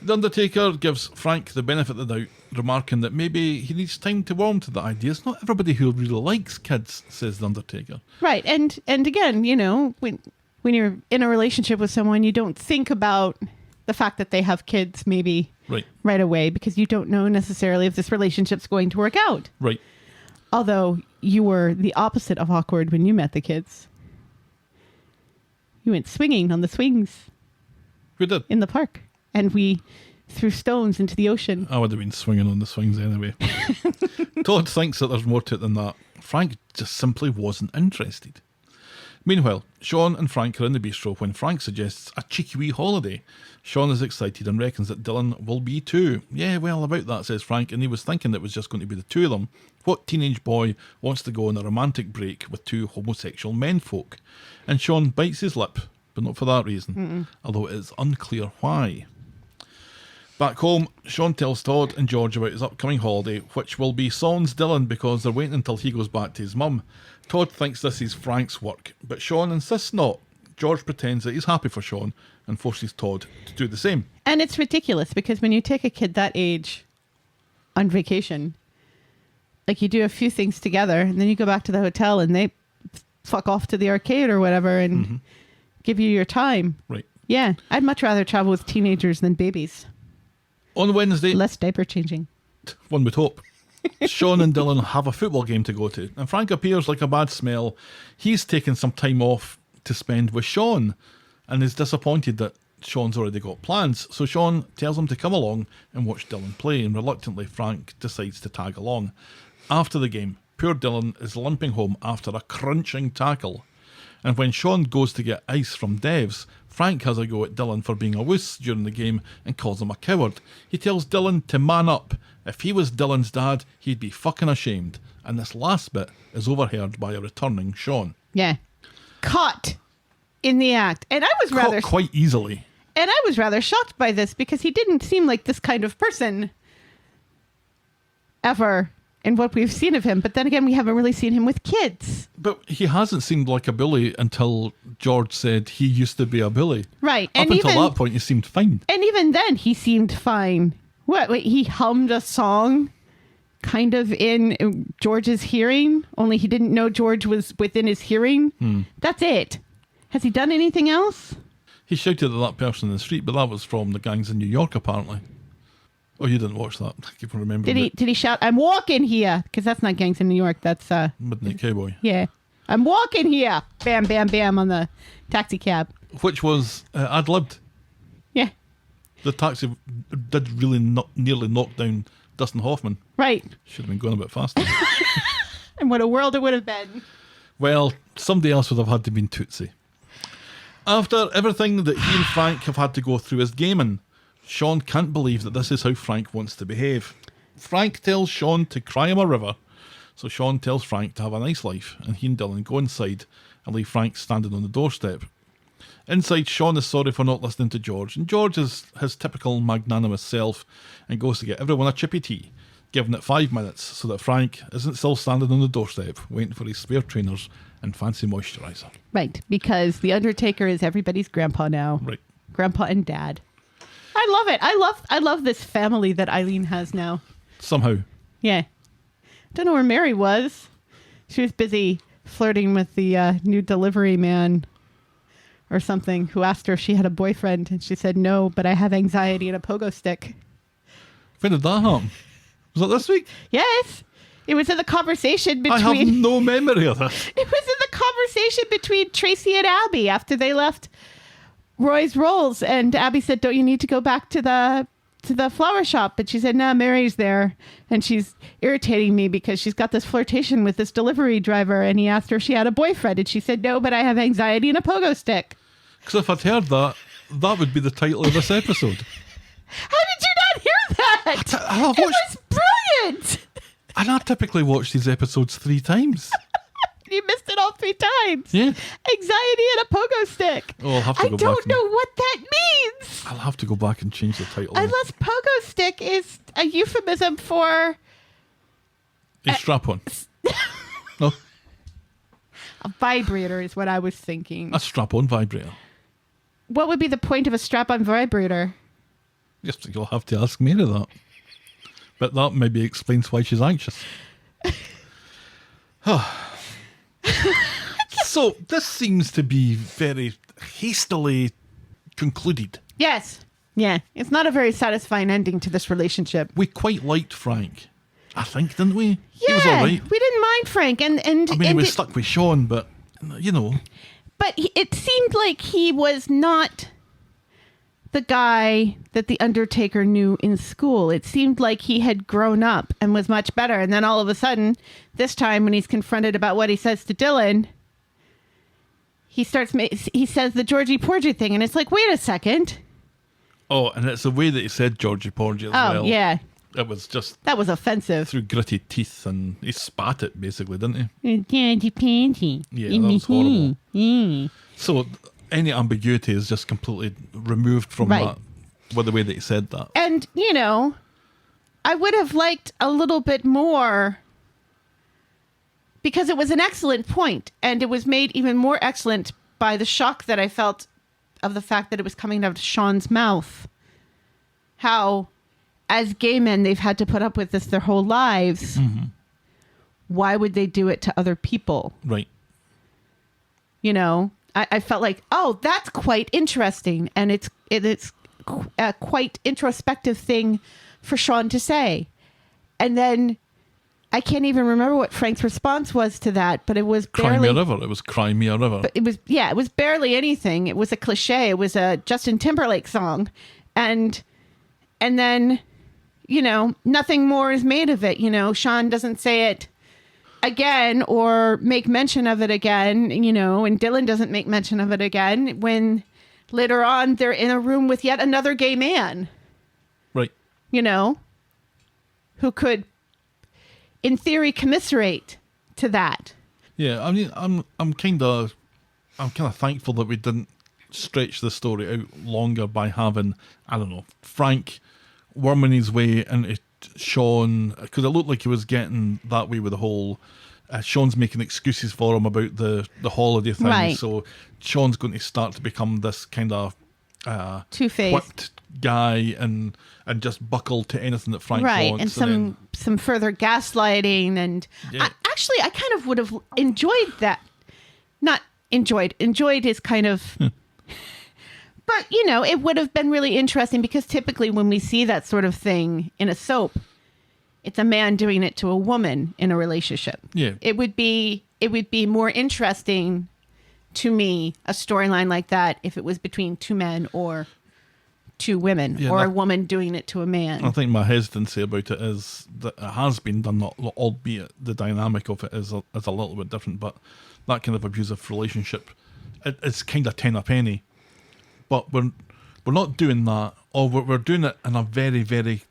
The Undertaker gives Frank the benefit of the doubt, remarking that maybe he needs time to warm to the idea. It's not everybody who really likes kids, says the Undertaker. Right, and again, when you're in a relationship with someone, you don't think about the fact that they have kids maybe right away, because you don't know necessarily if this relationship's going to work out. Right. Although you were the opposite of awkward when you met the kids. You went swinging on the swings. We did. In the park. And we threw stones into the ocean. I would have been swinging on the swings anyway. Todd thinks that there's more to it than that. Frank just simply wasn't interested. Meanwhile, Sean and Frank are in the bistro when Frank suggests a cheeky wee holiday. Sean is excited and reckons that Dylan will be too. Yeah, well, about that, says Frank, and he was thinking it was just going to be the two of them. What teenage boy wants to go on a romantic break with two homosexual menfolk? And Sean bites his lip, but not for that reason, although it is unclear why. Back home, Sean tells Todd and George about his upcoming holiday, which will be sans Dylan because they're waiting until he goes back to his mum. Todd thinks this is Frank's work, but Sean insists not. George pretends that he's happy for Sean and forces Todd to do the same. And it's ridiculous because when you take a kid that age on vacation, like you do a few things together and then you go back to the hotel and they fuck off to the arcade or whatever and give you your time. Right. Yeah, I'd much rather travel with teenagers than babies. On Wednesday... Less diaper changing. One would hope. Sean and Dylan have a football game to go to, and Frank appears like a bad smell. He's taken some time off to spend with Sean, and is disappointed that Sean's already got plans. So Sean tells him to come along and watch Dylan play, and reluctantly Frank decides to tag along. After the game, poor Dylan is limping home after a crunching tackle. And when Sean goes to get ice from Devs, Frank has a go at Dylan for being a wuss during the game and calls him a coward. He tells Dylan to man up. If he was Dylan's dad, he'd be fucking ashamed. And this last bit is overheard by a returning Sean. Yeah. caught in the act. And I was rather quite easily. And I was rather shocked by this because he didn't seem like this kind of person ever in what we've seen of him. But then again, we haven't really seen him with kids. But he hasn't seemed like a bully until George said he used to be a bully. Right. Up until that point, he seemed fine. And even then, he seemed fine. Wait, he hummed a song kind of in George's hearing, only he didn't know George was within his hearing. That's it. Has he done anything else? He shouted at that person in the street, but that was from the gangs in New York, apparently. Oh, you didn't watch that. I keep remembering. Did he shout, "I'm walking here"? Because that's not gangs in New York. That's Midnight Cowboy. Yeah, "I'm walking here." Bam, bam, bam on the taxi cab. Which was ad-libbed. Yeah. The taxi did really nearly knock down Dustin Hoffman. Right. Should have been going a bit faster. And what a world it would have been. Well, somebody else would have had to been Tootsie. After everything that he and Frank have had to go through as gaming, Sean can't believe that this is how Frank wants to behave. Frank tells Sean to cry him a river, so Sean tells Frank to have a nice life, and he and Dylan go inside and leave Frank standing on the doorstep. Inside, Sean is sorry for not listening to George, and George is his typical magnanimous self and goes to get everyone a chippy tea, giving it 5 minutes so that Frank isn't still standing on the doorstep waiting for his spare trainers and fancy moisturiser. Right, because the Undertaker is everybody's grandpa now. Right. Grandpa and dad. I love it. I love this family that Eileen has now. Somehow. Yeah. Don't know where Mary was. She was busy flirting with the new delivery man or something who asked her if she had a boyfriend, and she said no, but I have anxiety and a pogo stick. When did that happen? Was that this week? Yes. It was in the conversation between... I have no memory of this. It was in the conversation between Tracy and Abby after they left Roy's Rolls, and Abby said, "Don't you need to go back to the flower shop?" But she said, "No, Mary's there, and she's irritating me because she's got this flirtation with this delivery driver." And he asked her if she had a boyfriend, and she said, "No, but I have anxiety and a pogo stick." Because if I'd heard that, that would be the title of this episode. How did you not hear that? It was brilliant. And I typically watch these episodes 3 times. You missed it all 3 times. Yeah. Anxiety and a pogo stick. Oh, I'll have to go back. I don't know what that means. I'll have to go back and change the title. Unless pogo stick is a euphemism for... A strap-on. No? A vibrator is what I was thinking. A strap-on vibrator. What would be the point of a strap-on vibrator? Yes, you'll have to ask Mary that. But that maybe explains why she's anxious. So, this seems to be very hastily concluded. Yes. Yeah. It's not a very satisfying ending to this relationship. We quite liked Frank. I think, didn't we? Yeah. He was all right. We didn't mind Frank. And I mean, he was stuck with Sean, but, you know. But it seemed like he was not the guy that the Undertaker knew in school. It seemed like he had grown up and was much better. And then all of a sudden, this time when he's confronted about what he says to Dylan, he says the Georgie Porgy thing. And it's like, wait a second. Oh, and it's the way that he said Georgie Porgy as well. Oh, yeah. It was just... That was offensive. Through gritted teeth, and he spat it, basically, didn't he? Georgie Porgy. Yeah, that was horrible. So... any ambiguity is just completely removed from that with the way that he said that. And, you know, I would have liked a little bit more because it was an excellent point, and it was made even more excellent by the shock that I felt of the fact that it was coming out of Sean's mouth. How, as gay men, they've had to put up with this their whole lives. Mm-hmm. Why would they do it to other people? Right. You know? I felt like, oh, that's quite interesting. And it's a quite introspective thing for Sean to say. And then I can't even remember what Frank's response was to that, but it was barely... Cry me a river. It was Cry Me a River. But it was barely anything. It was a cliche. It was a Justin Timberlake song. And then, you know, nothing more is made of it. You know, Sean doesn't say it again or make mention of it again, you know, and Dylan doesn't make mention of it again when later on they're in a room with yet another gay man. Right. You know, who could, in theory, commiserate to that. Yeah, I mean, I'm kind of I'm kind of thankful that we didn't stretch the story out longer by having, I don't know, Frank worming his way into Sean, because it looked like he was getting that way with the whole Sean's making excuses for him about the holiday thing. Right. So Sean's going to start to become this kind of Two-faced whipped guy and just buckle to anything that Frank wants. And some further gaslighting. And Yeah. I kind of would have enjoyed that. Not enjoyed. Enjoyed is kind of... But, it would have been really interesting because typically when we see that sort of thing in a soap, it's a man doing it to a woman in a relationship. Yeah. It would be more interesting to me, a storyline like that, if it was between two men or two women, Yeah, or a woman doing it to a man. I think my hesitancy about it is that it has been done, albeit the dynamic of it is a little bit different, but that kind of abusive relationship, it's kind of ten a penny. But we're not doing that, or we're doing it in a very, very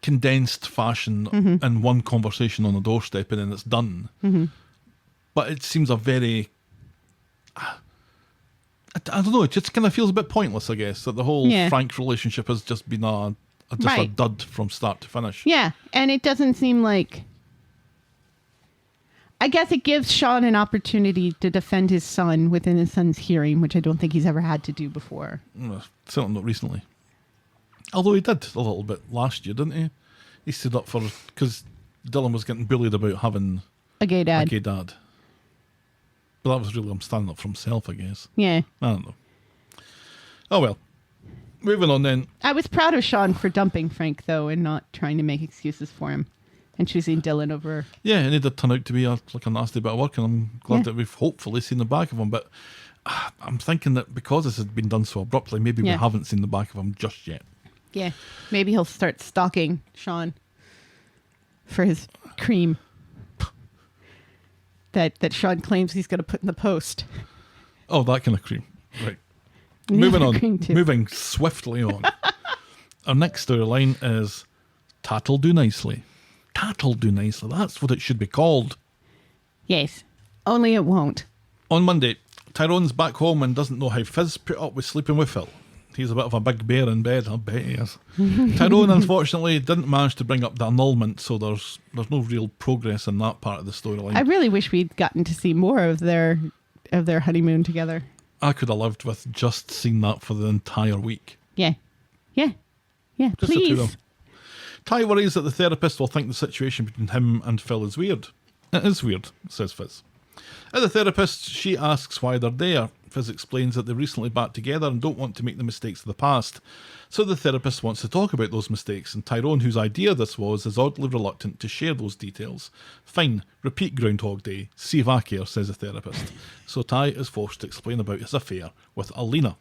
condensed fashion in one conversation on the doorstep, and then it's done. Mm-hmm. But it seems a very... I don't know, it just kind of feels a bit pointless, I guess, that the whole Frank relationship has just been a dud from start to finish. Yeah, and it doesn't seem like... I guess it gives Sean an opportunity to defend his son within his son's hearing, which I don't think he's ever had to do before. Certainly not recently. Although he did a little bit last year, didn't he? He stood up for... Because Dylan was getting bullied about having a gay dad. But that was really him standing up for himself, I guess. Yeah. I don't know. Oh, well. Moving on then. I was proud of Sean for dumping Frank, though, and not trying to make excuses for him. And choosing Dylan over... Yeah, and he did turn out to be a nasty bit of work, and I'm glad that we've hopefully seen the back of him. But I'm thinking that because this has been done so abruptly, maybe we haven't seen the back of him just yet. Yeah, maybe he'll start stalking Sean for his cream that Sean claims he's going to put in the post. Oh, that kind of cream. Right. And Moving the on. cream too. Moving swiftly on. Our next storyline is Tatt'll Do Nicely. Tatt'll Do Nicely. That's what it should be called. Yes, only it won't. On Monday, Tyrone's back home and doesn't know how Fizz put up with sleeping with Phill. He's a bit of a big bear in bed, I bet he is. Tyrone, unfortunately, didn't manage to bring up the annulment, so there's no real progress in that part of the storyline. I really wish we'd gotten to see more of their honeymoon together. I could have lived with just seeing that for the entire week. Yeah, Just the two of please. them. Ty worries that the therapist will think the situation between him and Phill is weird. It is weird, says Fizz. At the therapist, she asks why they're there. Fizz explains that they're recently back together and don't want to make the mistakes of the past. So the therapist wants to talk about those mistakes, and Tyrone, whose idea this was, is oddly reluctant to share those details. Fine, repeat Groundhog Day. See if I care, says the therapist. So Ty is forced to explain about his affair with Alina.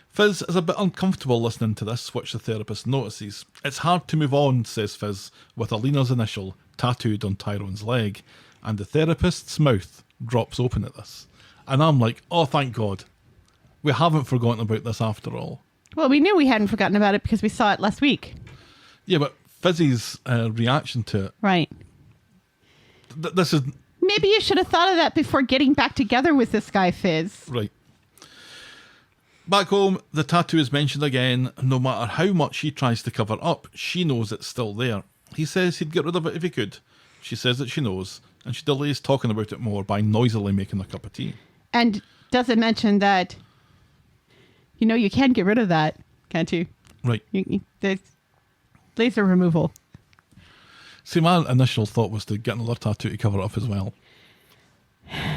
Fizz is a bit uncomfortable listening to this, which the therapist notices. It's hard to move on, says Fizz, with Alina's initial tattooed on Tyrone's leg, and the therapist's mouth drops open at this. And I'm like, oh, thank God. We haven't forgotten about this after all. Well, we knew we hadn't forgotten about it because we saw it last week. Yeah, but Fizzy's reaction to it... Right. This is... Maybe you should have thought of that before getting back together with this guy, Fizz. Right. Back home, the tattoo is mentioned again. No matter how much he tries to cover up, she knows it's still there. He says he'd get rid of it if he could. She says that she knows, and she delays talking about it more by noisily making a cup of tea. And doesn't mention that, you can get rid of that, can't you? Right. There's laser removal. See, my initial thought was to get another tattoo to cover it up as well.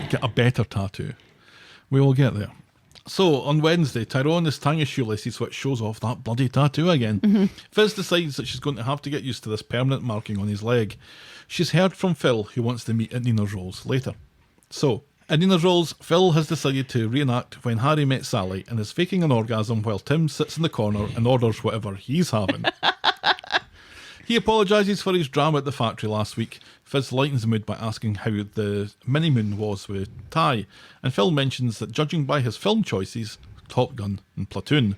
Get a better tattoo. We will get there. So, on Wednesday, Tyrone is tying his shoelaces, which shows off that bloody tattoo again. Mm-hmm. Fizz decides that she's going to have to get used to this permanent marking on his leg. She's heard from Phill, who wants to meet at Nina's Rolls later. So, at Nina's Rolls, Phill has decided to reenact when Harry met Sally and is faking an orgasm while Tim sits in the corner and orders whatever he's having. He apologises for his drama at the factory last week. Fizz lightens the mood by asking how the mini-moon was with Ty, and Phill mentions that judging by his film choices, Top Gun and Platoon,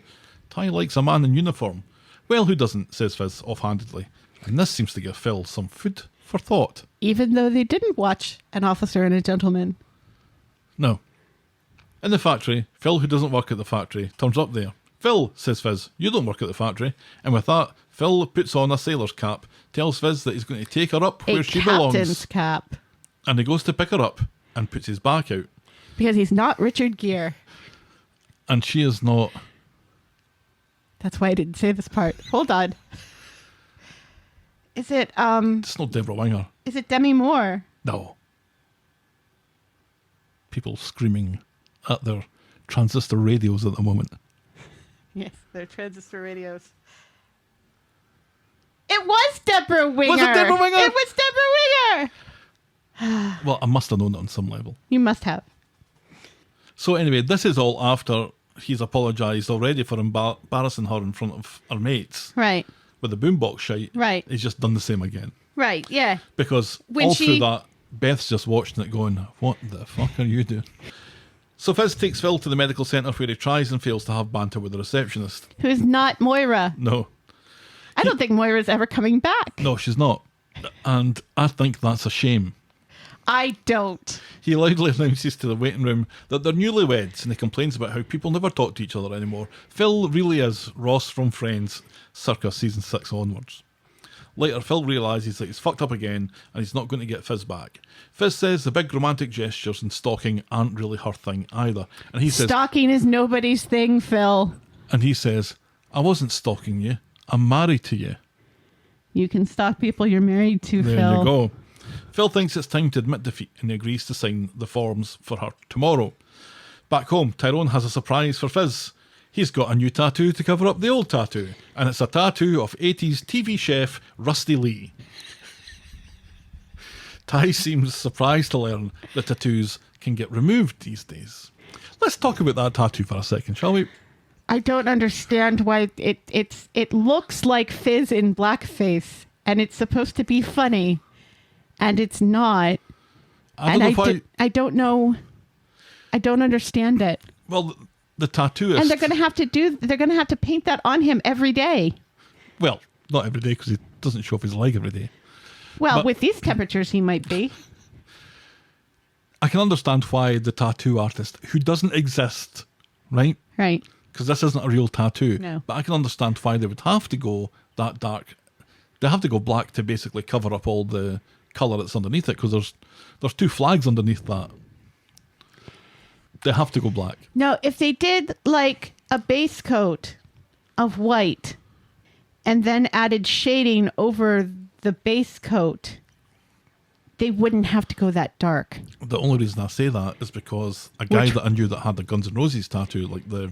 Ty likes a man in uniform. Well, who doesn't, says Fizz offhandedly. And this seems to give Phill some food for thought. Even though they didn't watch An Officer and a Gentleman. No. In the factory, Phill, who doesn't work at the factory, turns up there. Phill, says Fizz, you don't work at the factory. And with that, Phill puts on a sailor's cap, tells Fizz that he's going to take her up where she belongs. A captain's cap. And he goes to pick her up and puts his back out. Because he's not Richard Gere. And she is not. That's why I didn't say this part. Hold on. Is it, It's not Deborah Winger. Is it Demi Moore? No. People screaming at their transistor radios at the moment. Yes, they're transistor radios. It was Deborah Winger. Was it Deborah Winger? It was Deborah Winger. Well, I must have known it on some level. You must have. So anyway, this is all after he's apologised already for embarrassing her in front of her mates. Right. With the boombox shite. Right. He's just done the same again. Right, yeah. Because through that, Beth's just watching it going, what the fuck are you doing? So Fizz takes Phill to the medical centre where he tries and fails to have banter with the receptionist. Who's not Moira. No. I don't think Moira's ever coming back. No, she's not. And I think that's a shame. I don't. He loudly announces to the waiting room that they're newlyweds, and he complains about how people never talk to each other anymore. Phill really is Ross from Friends, circa season 6 onwards. Later, Phill realises that he's fucked up again, and he's not going to get Fizz back. Fizz says the big romantic gestures and stalking aren't really her thing either. And he says, stalking is nobody's thing, Phill. And he says, I wasn't stalking you. I'm married to you. You can stalk people you're married to, There Phill. you go. Phill thinks it's time to admit defeat, and he agrees to sign the forms for her tomorrow. Back home, Tyrone has a surprise for Fizz. He's got a new tattoo to cover up the old tattoo, and it's a tattoo of 80s TV chef Rusty Lee. Ty seems surprised to learn that tattoos can get removed these days. Let's talk about that tattoo for a second, shall we? I don't understand why it looks like Fizz in blackface, and it's supposed to be funny, and it's not. I don't know. I don't understand it. Well, the tattooist. And they're going to have to paint that on him every day. Well, not every day because he doesn't show off his leg every day. Well, But with these temperatures, he might be. I can understand why the tattoo artist, who doesn't exist, right? Right. Because this isn't a real tattoo. No. But I can understand why they would have to go that dark. They have to go black to basically cover up all the colour that's underneath it, because there's two flags underneath that. They have to go black. No, if they did like a base coat of white and then added shading over the base coat, they wouldn't have to go that dark. The only reason I say that is because a guy that I knew that had the Guns N' Roses tattoo, like the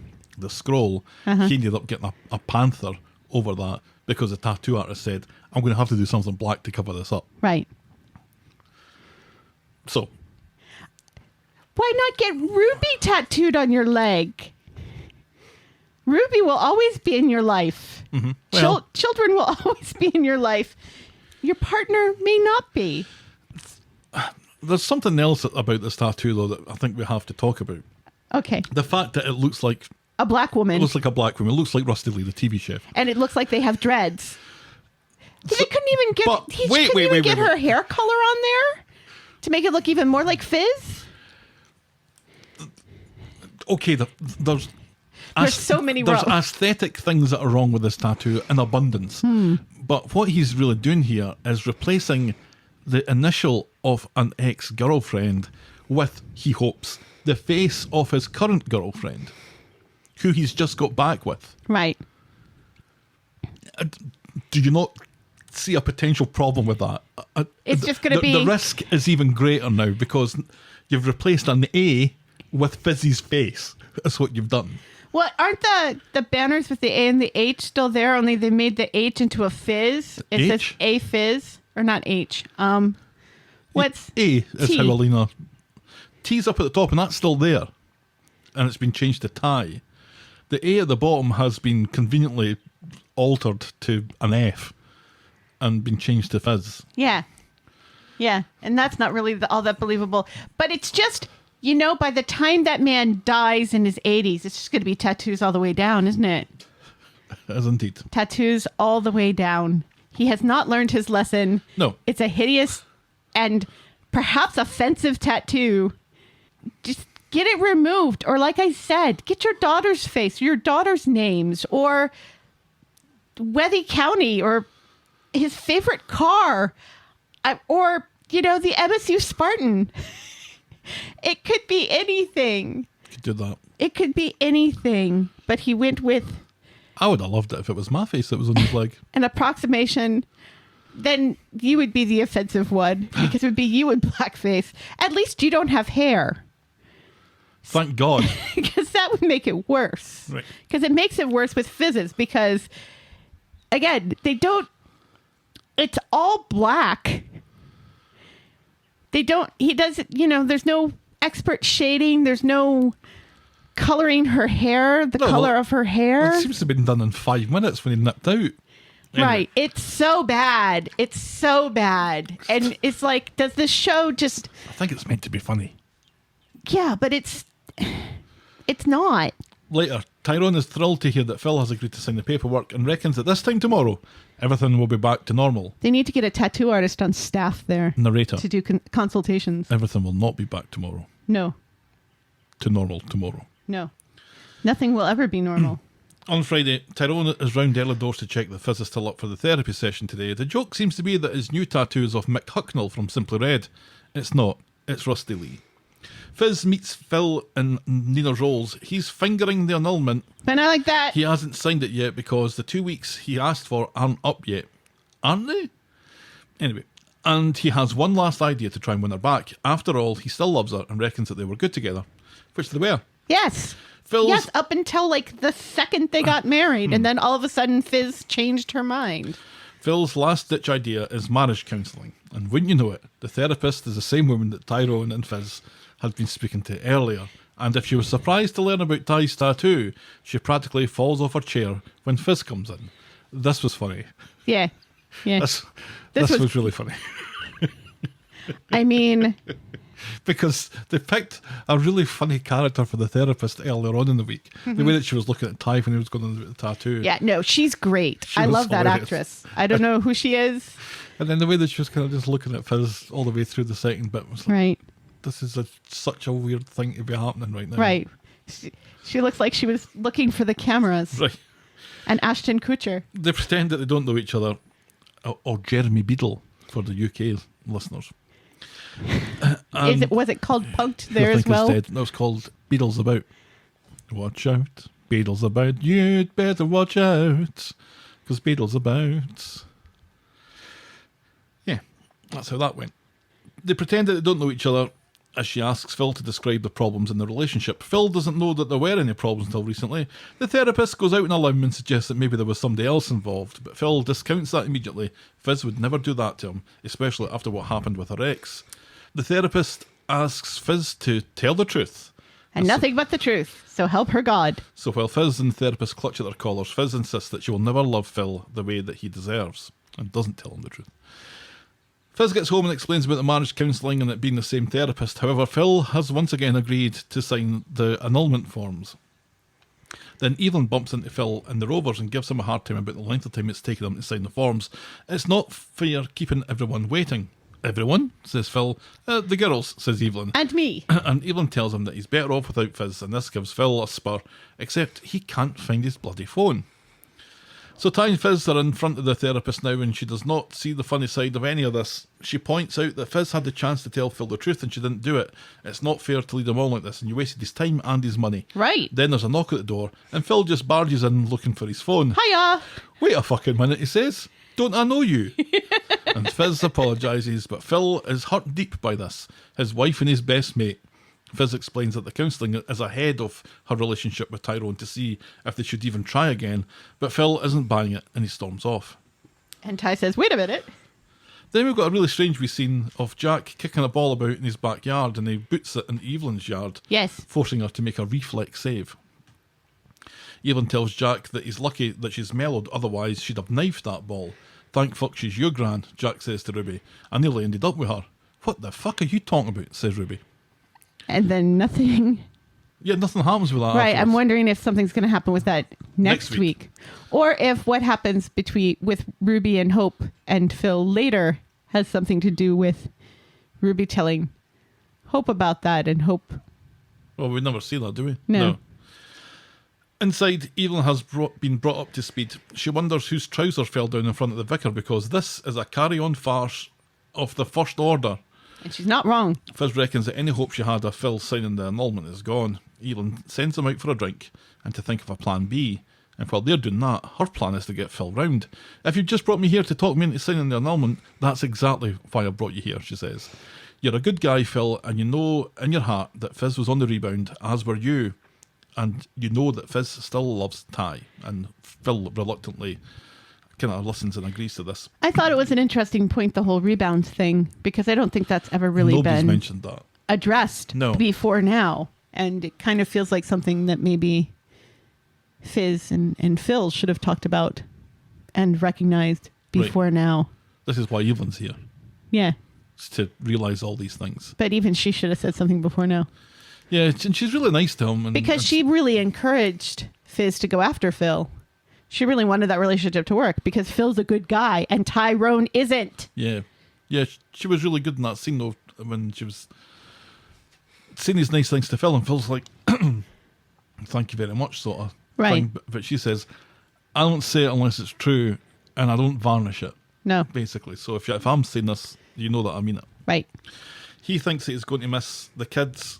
scroll, he ended up getting a panther over that because the tattoo artist said, I'm going to have to do something black to cover this up. Right. So, why not get Ruby tattooed on your leg? Ruby will always be in your life. mm-hmm. Well, Children will always be in your life. Your partner may not be. there's something else about this tattoo, though, that I think we have to talk about. Okay. The fact that it looks like A black woman. It looks like a black woman. It looks like Rusty Lee, the TV chef. And it looks like they have dreads. They couldn't even get but wait, her hair color on there to make it look even more like Fizz. Okay, there's so many There's wrong. aesthetic things that are wrong with this tattoo in abundance. But what he's really doing here is replacing the initial of an ex-girlfriend with, he hopes, the face of his current girlfriend, who he's just got back with. Right. Do you not see a potential problem with that? It's just going to be... The risk is even greater now because you've replaced an A with Fizzy's face. That's what you've done. Well, aren't the banners with the A and the H still there? Only they made the H into a fizz. It says A fizz. Or not H. What's A is T? how Alina... T's up at the top and that's still there. And it's been changed to Ty. The A at the bottom has been conveniently altered to an F and been changed to Fizz. Yeah. Yeah. And that's not really all that believable. But it's just... You know, by the time that man dies in his 80s, it's just going to be tattoos all the way down, isn't it? As indeed. Tattoos all the way down. He has not learned his lesson. No. It's a hideous and perhaps offensive tattoo. Just get it removed. Or like I said, get your daughter's face, your daughter's names, or Wethy County, or his favorite car, or, the MSU Spartan. It could be anything. You could do that. It could be anything. But he went with... I would have loved it if it was my face that was on his leg. An approximation. Then you would be the offensive one, because it would be you in blackface. At least you don't have hair. Thank God. Because that would make it worse. Right. Because it makes it worse with Fizz's, because, again, it's all black. He does, there's no expert shading. There's no coloring her hair, color of her hair. It seems to have been done in 5 minutes when he nipped out. Anyway. Right. It's so bad. It's so bad. And it's like, does this show just... I think it's meant to be funny. Yeah, but it's not. Later, Tyrone is thrilled to hear that Phill has agreed to sign the paperwork and reckons that this time tomorrow, everything will be back to normal. They need to get a tattoo artist on staff there. Narrator. To do consultations. Everything will not be back tomorrow. No. To normal tomorrow. No. Nothing will ever be normal. On Friday, Tyrone is round early doors to check that Fizz is still up for the therapy session today. The joke seems to be that his new tattoo is of Mick Hucknall from Simply Red. It's not. It's Rusty Lee. Fizz meets Phill in Nina's Rolls. He's fingering the annulment. But I like that. He hasn't signed it yet because the 2 weeks he asked for aren't up yet. Aren't they? Anyway, and he has one last idea to try and win her back. After all, he still loves her and reckons that they were good together. Which they were. Yes. Yes, up until like the second they got married, and then all of a sudden Fizz changed her mind. Phil's last-ditch idea is marriage counselling. And wouldn't you know it, the therapist is the same woman that Tyrone and Fizz had been speaking to earlier. And if she was surprised to learn about Ty's tattoo, she practically falls off her chair when Fizz comes in. This was funny. Yeah. This was really funny. I mean... Because they picked a really funny character for the therapist earlier on in the week. Mm-hmm. The way that she was looking at Ty when he was going on about the tattoo. Yeah, no, she's great. I love that actress. I don't know who she is. And then the way that she was kind of just looking at Fizz all the way through the second bit was like, right. This is such a weird thing to be happening right now. Right. She looks like she was looking for the cameras. Right. And Ashton Kutcher. They pretend that they don't know each other. Or Jeremy Beadle for the UK listeners. Was it called Punked there as well? Instead, no, it's called Beadle's About. Watch out. Beadle's about. You'd better watch out. Because Beadle's about. Yeah, that's how that went. They pretend that they don't know each other as she asks Phill to describe the problems in the relationship. Phill doesn't know that there were any problems until recently. The therapist goes out on a limb and suggests that maybe there was somebody else involved, but Phill discounts that immediately. Fizz would never do that to him, especially after what happened with her ex. The therapist asks Fizz to tell the truth. And nothing but the truth, so help her God. So while Fizz and the therapist clutch at their collars, Fizz insists that she will never love Phill the way that he deserves, and doesn't tell him the truth. Fizz gets home and explains about the marriage counselling and it being the same therapist. However, Phill has once again agreed to sign the annulment forms. Then Evelyn bumps into Phill in the Rovers and gives him a hard time about the length of time it's taken them to sign the forms. It's not fair keeping everyone waiting. Everyone, says Phill. The girls, says Evelyn. And me. And Evelyn tells him that he's better off without Fizz, and this gives Phill a spur, except he can't find his bloody phone. So Ty and Fizz are in front of the therapist now, and she does not see the funny side of any of this. She points out that Fizz had the chance to tell Phill the truth and she didn't do it. It's not fair to lead him on like this, and you wasted his time and his money. Right. Then there's a knock at the door, and Phill just barges in looking for his phone. Hiya! Wait a fucking minute, he says. Don't I know you? And Fizz apologises, but Phill is hurt deep by this. His wife and his best mate. Fizz explains that the counselling is ahead of her relationship with Tyrone to see if they should even try again, but Phill isn't buying it and he storms off. And Ty says, wait a minute. Then we've got a really strange wee scene of Jack kicking a ball about in his backyard and he boots it in Evelyn's yard, yes, forcing her to make a reflex save. Evelyn tells Jack that he's lucky that she's mellowed, otherwise she'd have knifed that ball. Thank fuck she's your gran, Jack says to Ruby. I nearly ended up with her. What the fuck are you talking about, says Ruby. And then nothing. Yeah, nothing happens with that. Right, afterwards. I'm wondering if something's going to happen with that next week. Or if what happens with Ruby and Hope and Phill later has something to do with Ruby telling Hope about that and Hope Well, we never see that, do we? No. Inside, Evelyn has been brought up to speed. She wonders whose trousers fell down in front of the vicar because this is a carry-on farce of the first order. And she's not wrong. Fizz reckons that any hope she had of Phill signing the annulment is gone. Evelyn sends him out for a drink and to think of a plan B. And while they're doing that, her plan is to get Phill round. If you've just brought me here to talk me into signing the annulment, that's exactly why I brought you here, she says. You're a good guy, Phill, and you know in your heart that Fizz was on the rebound, as were you. And you know that Fizz still loves Ty. And Phill reluctantly kind of listens and agrees to this. I thought it was an interesting point, the whole rebound thing, because I don't think that's ever really Nobody's been mentioned that. addressed before now. And it kind of feels like something that maybe Fizz and Phill should have talked about and recognized before now. This is why Evelyn's here. Yeah. It's to realise all these things. But even she should have said something before now. Yeah, and she's really nice to him. Because she really encouraged Fizz to go after Phill. She really wanted that relationship to work because Phil's a good guy and Tyrone isn't. Yeah. Yeah, she was really good in that scene, though, when she was saying these nice things to Phill, and Phil's like, thank you very much, sort of thing. But she says, I don't say it unless it's true, and I don't varnish it. No. Basically. So if I'm saying this, you know that I mean it. Right. He thinks that he's going to miss the kids,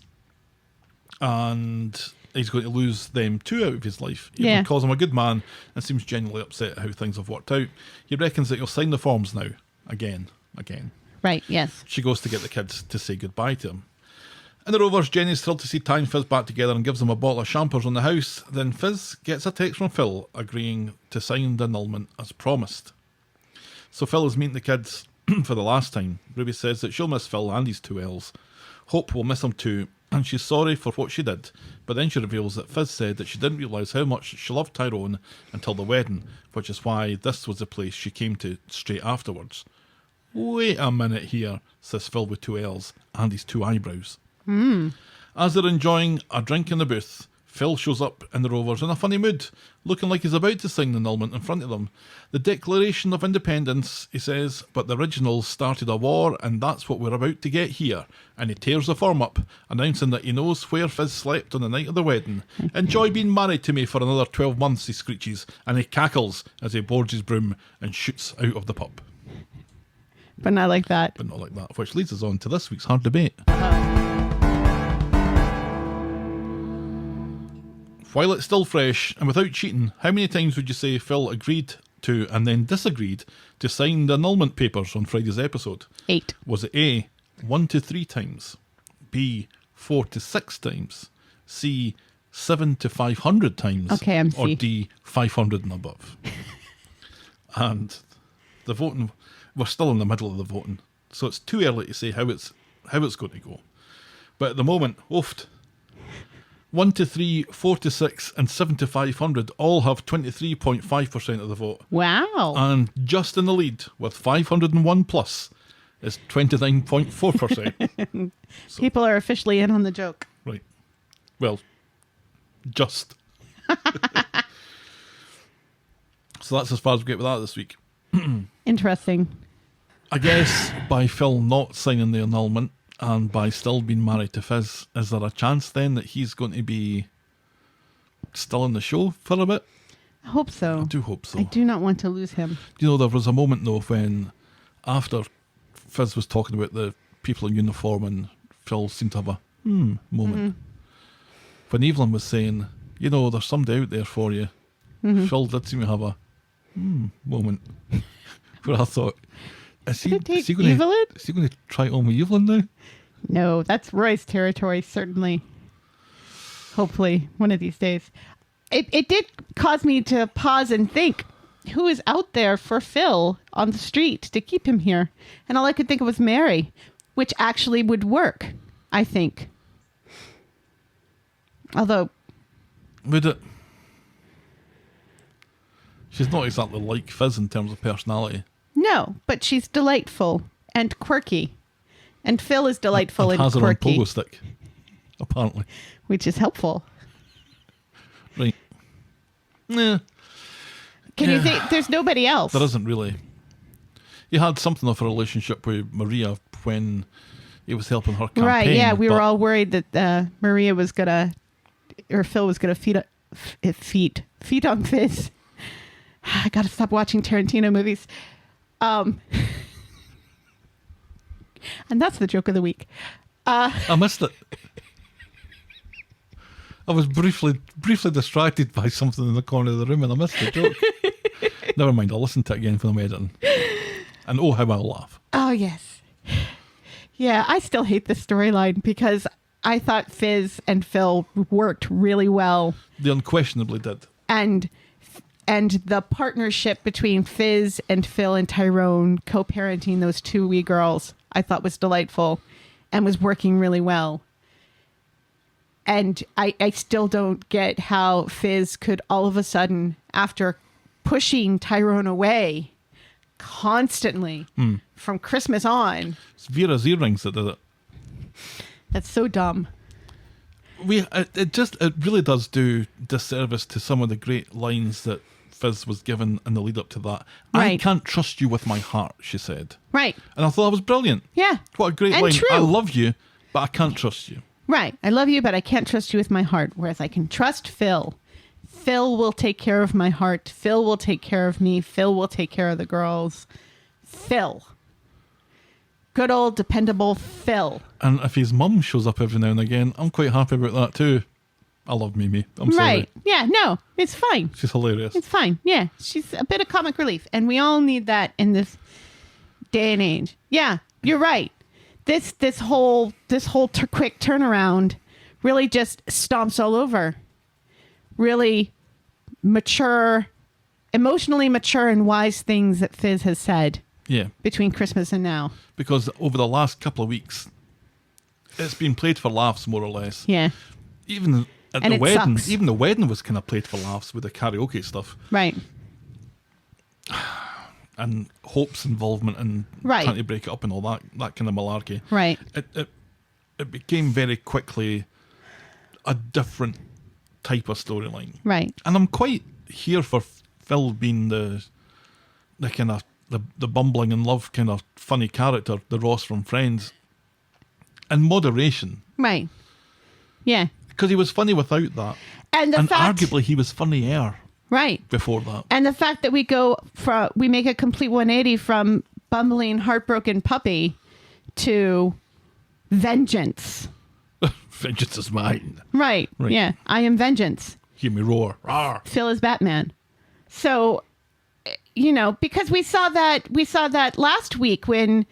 and he's going to lose them too out of his life. He calls him a good man and seems genuinely upset at how things have worked out. He reckons that he'll sign the forms now. Again. Right, yes. She goes to get the kids to say goodbye to him. In the Rovers, Jenny's thrilled to see Ty and Fizz back together and gives them a bottle of champers on the house. Then Fizz gets a text from Phill agreeing to sign the annulment as promised. So Phill is meeting the kids for the last time. Ruby says that she'll miss Phill and his two L's. Hope will miss him too, and she's sorry for what she did. But then she reveals that Fizz said that she didn't realise how much she loved Tyrone until the wedding, which is why this was the place she came to straight afterwards. Wait a minute here, says Phill with two L's and his two eyebrows. As they're enjoying a drink in the booth, Phill shows up in the Rovers in a funny mood, looking like he's about to sign the annulment in front of them. The Declaration of Independence, he says, but the originals started a war and that's what we're about to get here. And he tears the form up, announcing that he knows where Fizz slept on the night of the wedding. Enjoy being married to me for another 12 months, he screeches, and he cackles as he boards his broom and shoots out of the pub. But not like that. But not like that, which leads us on to this week's Hard Debate. While it's still fresh and without cheating, how many times would you say Phill agreed to and then disagreed to sign the annulment papers on Friday's episode? 8. Was it A, 1 to 3 times, B, 4 to 6 times, C, 7 to 500 times, okay, I'm or C. D, 500 and above? And the voting, we're still in the middle of the voting, so it's too early to say how it's going to go. But at the moment, 1 to 3, 4 to 6, and 7 to 500 all have 23.5% of the vote. Wow. And just in the lead, with 501 plus, is 29.4%. So, people are officially in on the joke. right. Well, just. So that's as far as we get with that this week. Interesting. I guess by Phill not signing the annulment, and by still being married to Fizz, is there a chance then that he's going to be still in the show for a bit? I hope so. I do hope so. I do not want to lose him. You know, there was a moment though when, after Fizz was talking about the people in uniform, and Phill seemed to have a moment. Mm-hmm. When Evelyn was saying, you know, there's somebody out there for you, Phill did seem to have a moment where I thought, is he going to try it on with Evelyn now? No, that's Roy's territory, certainly. Hopefully, one of these days. It did cause me to pause and think, who is out there for Phill on the street to keep him here? And all I could think of was Mary, which actually would work, I think. Although... Would it? She's not exactly like Fizz in terms of personality. No, but she's delightful and quirky. And Phill is delightful and has quirky. Has her own pogo stick, apparently. Which is helpful. Right. Yeah. Can you think there's nobody else? There isn't really. You had something of a relationship with Maria when he was helping her campaign. Right, yeah, we were but all worried that Maria was going to, or Phill was going to feed on Fizz. I got to stop watching Tarantino movies. And that's the joke of the week. I missed it. I was briefly distracted by something in the corner of the room and I missed the joke. Never mind, I'll listen to it again for the editing. And oh, how I'll laugh. Oh, yes. Yeah, I still hate this storyline because I thought Fizz and Phill worked really well. They unquestionably did. And the partnership between Fizz and Phill and Tyrone co-parenting those two wee girls, I thought was delightful and was working really well. And I still don't get how Fizz could all of a sudden, after pushing Tyrone away constantly from Christmas on. It's Vera's earrings that did it. That's so dumb. It really does do disservice to some of the great lines that Fizz was given in the lead up to that. Right. I can't trust you with my heart, she said. Right. And I thought that was brilliant. Yeah. What a great And line. true. I love you, but I can't trust you. Right. I love you, but I can't trust you with my heart. Whereas I can trust Phill. Phill will take care of my heart. Phill will take care of me. Phill will take care of the girls. Phill. Good old dependable Phill. And if his mum shows up every now and again, I'm quite happy about that too. I love Mimi. I'm sorry. Right. Yeah, no, it's fine. She's hilarious. It's fine. Yeah. She's a bit of comic relief. And we all need that in this day and age. Yeah, you're right. This whole quick turnaround really just stomps all over really mature, emotionally mature and wise things that Fizz has said. Yeah. Between Christmas and now. Because over the last couple of weeks, it's been played for laughs, more or less. Yeah. Even at And the it wedding, sucks. even the wedding was kind of played for laughs with the karaoke stuff. Right. And Hope's involvement and Right. trying to break it up and all that kind of malarkey. Right. It became very quickly a different type of storyline. Right. And I'm quite here for Phill being the kind of the bumbling in love kind of funny character, the Ross from Friends, in moderation. Right. Yeah. Because he was funny without that. And arguably he was funnier right before that. And the fact that we make a complete 180 from bumbling, heartbroken puppy to vengeance. Vengeance is mine. Right. Yeah. I am vengeance. Hear me roar. Rawr. Phill is Batman. So, because we saw that last week when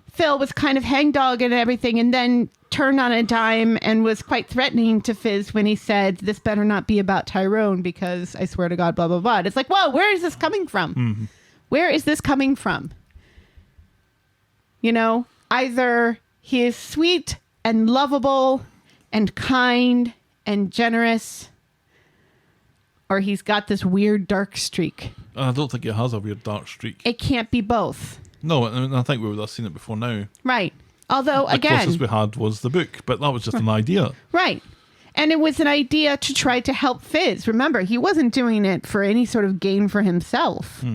Phill was kind of hangdog and everything and then turned on a dime and was quite threatening to Fizz when he said, this better not be about Tyrone because I swear to God, blah, blah, blah. It's like, whoa, where is this coming from? Mm-hmm. Where is this coming from? Either he is sweet and lovable and kind and generous, or he's got this weird dark streak. I don't think it has a weird dark streak. It can't be both. No, and I think we would have seen it before now. Right. Although, the again... closest we had was the book, but that was just an idea. Right. And it was an idea to try to help Fizz. Remember, he wasn't doing it for any sort of gain for himself.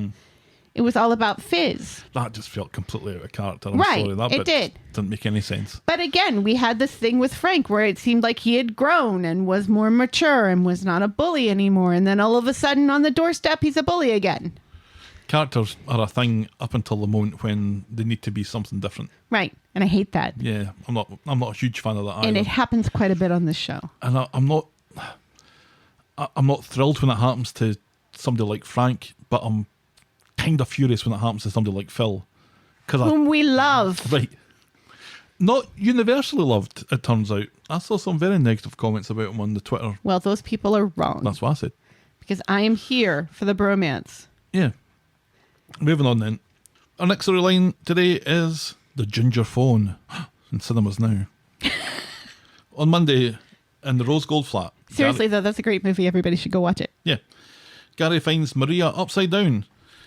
It was all about Fizz. That just felt completely out of character. I'm Right, sorry. That it bit did. Didn't make any sense. But again, we had this thing with Frank where it seemed like he had grown and was more mature and was not a bully anymore. And then all of a sudden on the doorstep, he's a bully again. Characters are a thing up until the moment when they need to be something different. Right. And I hate that. Yeah, I'm not a huge fan of that either. And it happens quite a bit on this show. And I'm not thrilled when it happens to somebody like Frank, but I'm kind of furious when it happens to somebody like Phill. Whom we love. Right. Not universally loved, it turns out. I saw some very negative comments about him on the Twitter. Well, those people are wrong. That's what I said. Because I am here for the bromance. Yeah. Moving on then. Our next storyline today is The Ginger Phone. In cinemas now. On Monday, in the Rose Gold Flat. Seriously, though, that's a great movie. Everybody should go watch it. Yeah. Gary finds Maria upside down.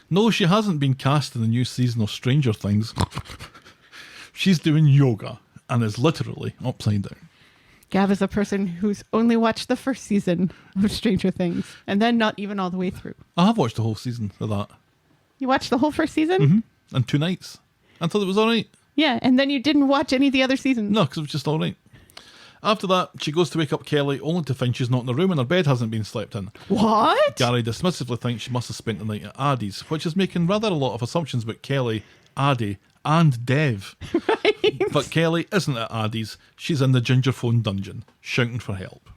No, she hasn't been cast in the new season of Stranger Things. She's doing yoga and is literally upside down. Gav is a person who's only watched the first season of Stranger Things and then not even all the way through. I have watched the whole season of that. You watched the whole first season? Mm-hmm. In 2 nights. I thought it was all right. Yeah, and then you didn't watch any of the other seasons. No, because it was just all right. After that, she goes to wake up Kelly, only to find she's not in the room and her bed hasn't been slept in. What? Gary dismissively thinks she must have spent the night at Addie's, which is making rather a lot of assumptions about Kelly, Addie, and Dev. Right. But Kelly isn't at Addie's. She's in the Gingerphone dungeon, shouting for help.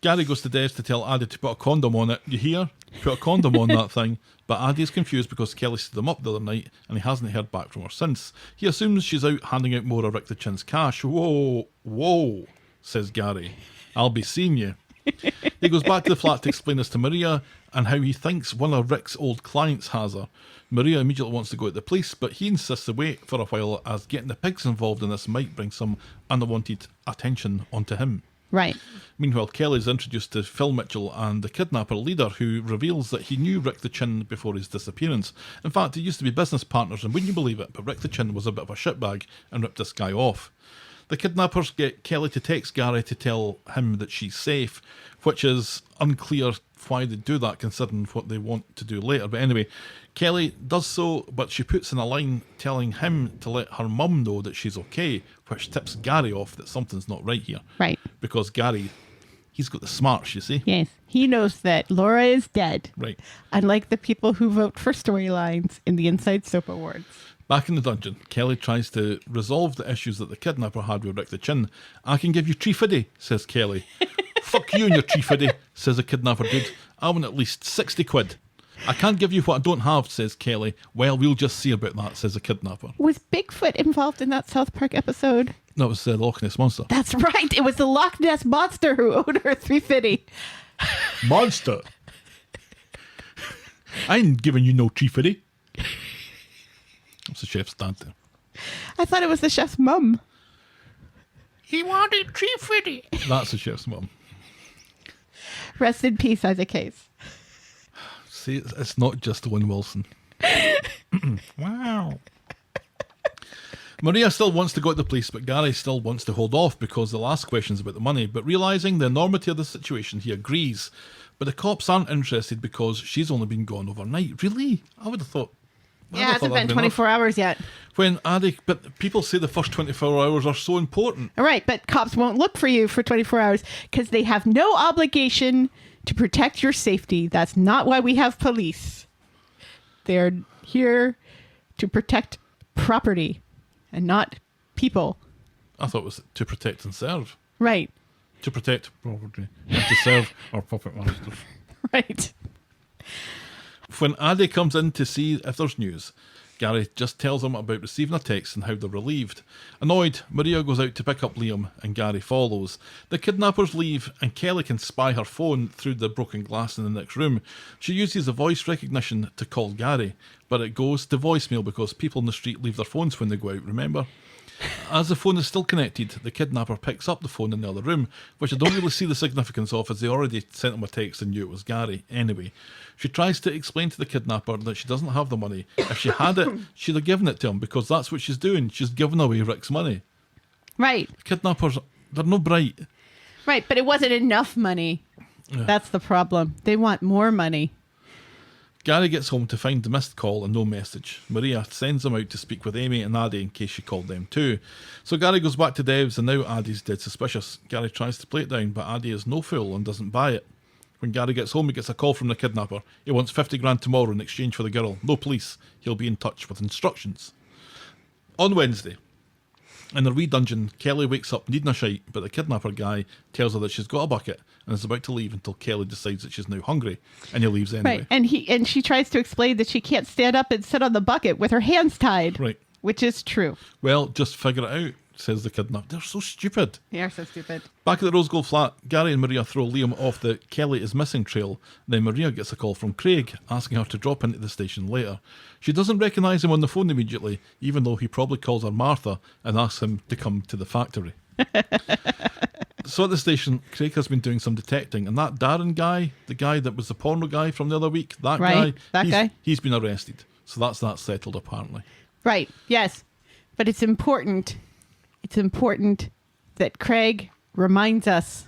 Gary goes to Dev's to tell Addie to put a condom on it. You hear? Put a condom on that thing. But Addie's confused because Kelly stood him up the other night and he hasn't heard back from her since. He assumes she's out handing out more of Rick the Chin's cash. Whoa, says Gary. I'll be seeing you. He goes back to the flat to explain this to Maria and how he thinks one of Rick's old clients has her. Maria immediately wants to go to the police, but he insists to wait for a while as getting the pigs involved in this might bring some unwanted attention onto him. Right. Meanwhile, Kelly's introduced to Phill Mitchell and the kidnapper leader, who reveals that he knew Rick the Chin before his disappearance. In fact, they used to be business partners, and wouldn't you believe it, but Rick the Chin was a bit of a shitbag and ripped this guy off. The kidnappers get Kelly to text Gary to tell him that she's safe, which is unclear why they do that considering what they want to do later. But anyway, Kelly does so, but she puts in a line telling him to let her mum know that she's okay, which tips Gary off that something's not right here. Right. Because Gary, he's got the smarts, you see. Yes. He knows that Laura is dead. Right. Unlike the people who vote for storylines in the Inside Soap Awards. Back in the dungeon, Kelly tries to resolve the issues that the kidnapper had with Rick the Chin. I can give you £350, says Kelly. Fuck you and your £350, says the kidnapper dude. I want at least 60 quid. I can't give you what I don't have, says Kelly. Well, we'll just see about that, says the kidnapper. Was Bigfoot involved in that South Park episode? No, it was the Loch Ness Monster. That's right. It was the Loch Ness Monster who owed her $350. Monster! I ain't giving you no £350. That's the chef's dad there. I thought it was the chef's mum. He wanted $350. That's the chef's mum. Rest in peace, Isaac Hayes. See, it's not just Owen Wilson. Wow. Maria still wants to go to the police, but Gary still wants to hold off because they'll ask questions about the money. But realising the enormity of the situation, he agrees. But the cops aren't interested because she's only been gone overnight. Really? I would have thought. Yeah, it hasn't been 24 hours yet. When Addie, but people say the first 24 hours are so important. All right, but cops won't look for you for 24 hours because they have no obligation to protect your safety. That's not why we have police. They're here to protect property and not people. I thought it was to protect and serve. Right. To protect property and to serve our puppet masters. Right. When Addie comes in to see if there's news, Gary just tells him about receiving a text and how they're relieved. Annoyed, Maria goes out to pick up Liam and Gary follows. The kidnappers leave and Kelly can spy her phone through the broken glass in the next room. She uses the voice recognition to call Gary, but it goes to voicemail because people in the street leave their phones when they go out, remember? As the phone is still connected, the kidnapper picks up the phone in the other room, which I don't really see the significance of as they already sent him a text and knew it was Gary. Anyway, she tries to explain to the kidnapper that she doesn't have the money. If she had it, she'd have given it to him because that's what she's doing. She's giving away Rick's money. Right. The kidnappers, they're no bright. Right, but it wasn't enough money. Yeah. That's the problem. They want more money. Gary gets home to find the missed call and no message. Maria sends him out to speak with Amy and Addie in case she called them too. So Gary goes back to Dev's and now Addie's dead suspicious. Gary tries to play it down, but Addie is no fool and doesn't buy it. When Gary gets home, he gets a call from the kidnapper. He wants 50 grand tomorrow in exchange for the girl. No police. He'll be in touch with instructions. On Wednesday, in the wee dungeon, Kelly wakes up needing a shite, but the kidnapper guy tells her that she's got a bucket and is about to leave until Kelly decides that she's now hungry, and he leaves anyway. Right, and she tries to explain that she can't stand up and sit on the bucket with her hands tied. Right. Which is true. Well, just figure it out, says the kidnapper. They're so stupid. They are so stupid. Back at the Rose Gold flat, Gary and Maria throw Liam off the Kelly is missing trail. Then Maria gets a call from Craig asking her to drop into the station later. She doesn't recognise him on the phone immediately, even though he probably calls her Martha and asks him to come to the factory. So at the station, Craig has been doing some detecting, and that Darren guy, the guy that was the porno guy from the other week, he's been arrested. So that's that settled apparently. Right, yes. But it's important that Craig reminds us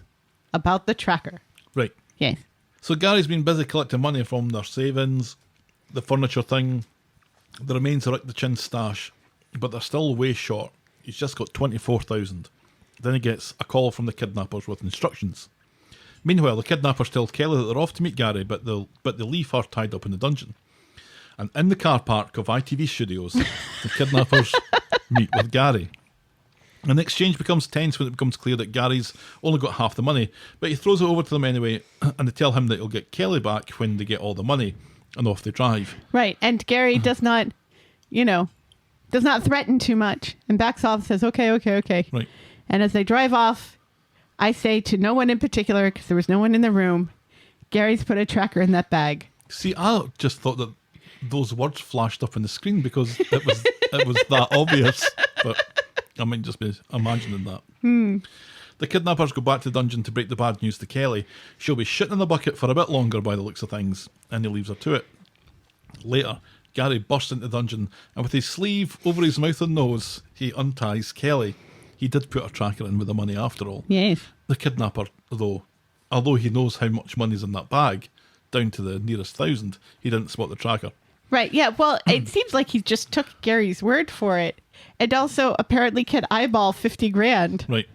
about the tracker. Right. Yes. So Gary's been busy collecting money from their savings, the furniture thing, the remains of Rick the Chin's stash, but they're still way short. He's just got 24,000. Then he gets a call from the kidnappers with instructions. Meanwhile, the kidnappers tell Kelly that they're off to meet Gary, but they leave her tied up in the dungeon. And in the car park of ITV Studios, the kidnappers meet with Gary. And the exchange becomes tense when it becomes clear that Gary's only got half the money, but he throws it over to them anyway, and they tell him that he'll get Kelly back when they get all the money, and off they drive. Right, and Gary does not, does not threaten too much, and backs off, says, okay. Right. And as they drive off, I say to no one in particular, because there was no one in the room, Gary's put a tracker in that bag. See, I just thought that those words flashed up on the screen because it was that obvious, but I might just be imagining that. The kidnappers go back to the dungeon to break the bad news to Kelly. She'll be shitting in the bucket for a bit longer by the looks of things, and he leaves her to it. Later, Gary bursts into the dungeon, and with his sleeve over his mouth and nose, he unties Kelly. He did put a tracker in with the money after all. Yes. The kidnapper, though, although he knows how much money's in that bag, down to the nearest 1,000, he didn't spot the tracker. Right, yeah, well, it seems like he just took Gary's word for it. And also, apparently, can eyeball 50 grand. Right.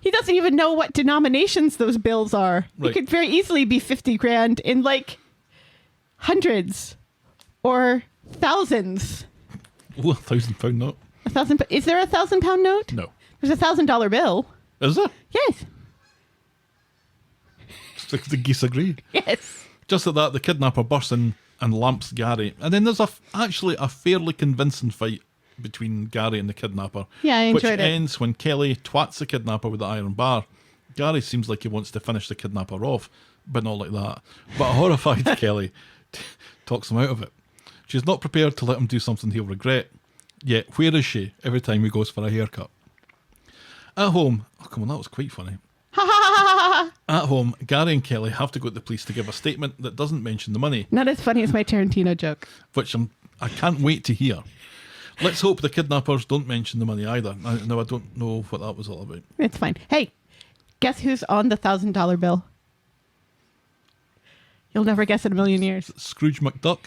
He doesn't even know what denominations those bills are. Right. It could very easily be 50 grand in, hundreds or thousands. Oh, £1,000 note. Is there a £1,000 note? No. There's a $1,000 bill. Is there? Yes. The geese agree. Yes. Just at that, the kidnapper bursts in and lamps Gary. And then there's actually a fairly convincing fight between Gary and the kidnapper. Yeah, I enjoyed which it. ends when Kelly twats the kidnapper with the iron bar. Gary seems like he wants to finish the kidnapper off, but not like that. But a horrified Kelly talks him out of it. She's not prepared to let him do something he'll regret. Yet, where is she every time he goes for a haircut? At home, oh come on, that was quite funny. At home, Gary and Kelly have to go to the police to give a statement that doesn't mention the money, Not as funny as my Tarantino joke. which I can't wait to hear. Let's hope the kidnappers don't mention the money either. No, I don't know what that was all about. It's fine. Hey, guess who's on the $1,000 bill? You'll never guess in a million years. Scrooge McDuck?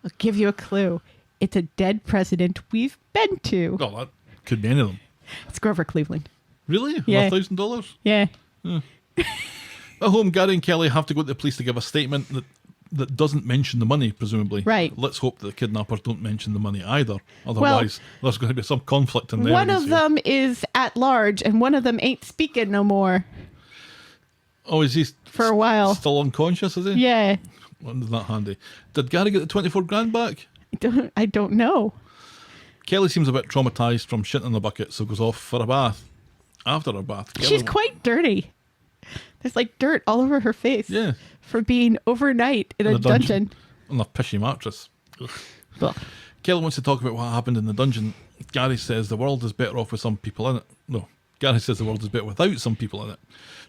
I'll give you a clue. It's a dead president we've been to. Oh, that could be any of them. It's Grover Cleveland. Really? Yeah. $1,000? Yeah. At home, Gary and Kelly have to go to the police to give a statement that doesn't mention the money, presumably. Right. Let's hope the kidnappers don't mention the money either. Otherwise, there's going to be some conflict in there. One of them is at large, and one of them ain't speaking no more. Oh, is he For a while. still unconscious, is he? Yeah. Wasn't that handy? Did Gary get the 24 grand back? I don't know. Kelly seems a bit traumatised from shit in the bucket, so goes off for a bath. After her bath, She's quite dirty. There's dirt all over her face. Yeah. For being overnight in a dungeon. on a pishy mattress. Ugh. Ugh. Kelly wants to talk about what happened in the dungeon. Gary says the world is better off with some people in it. No, Gary says the world is better without some people in it.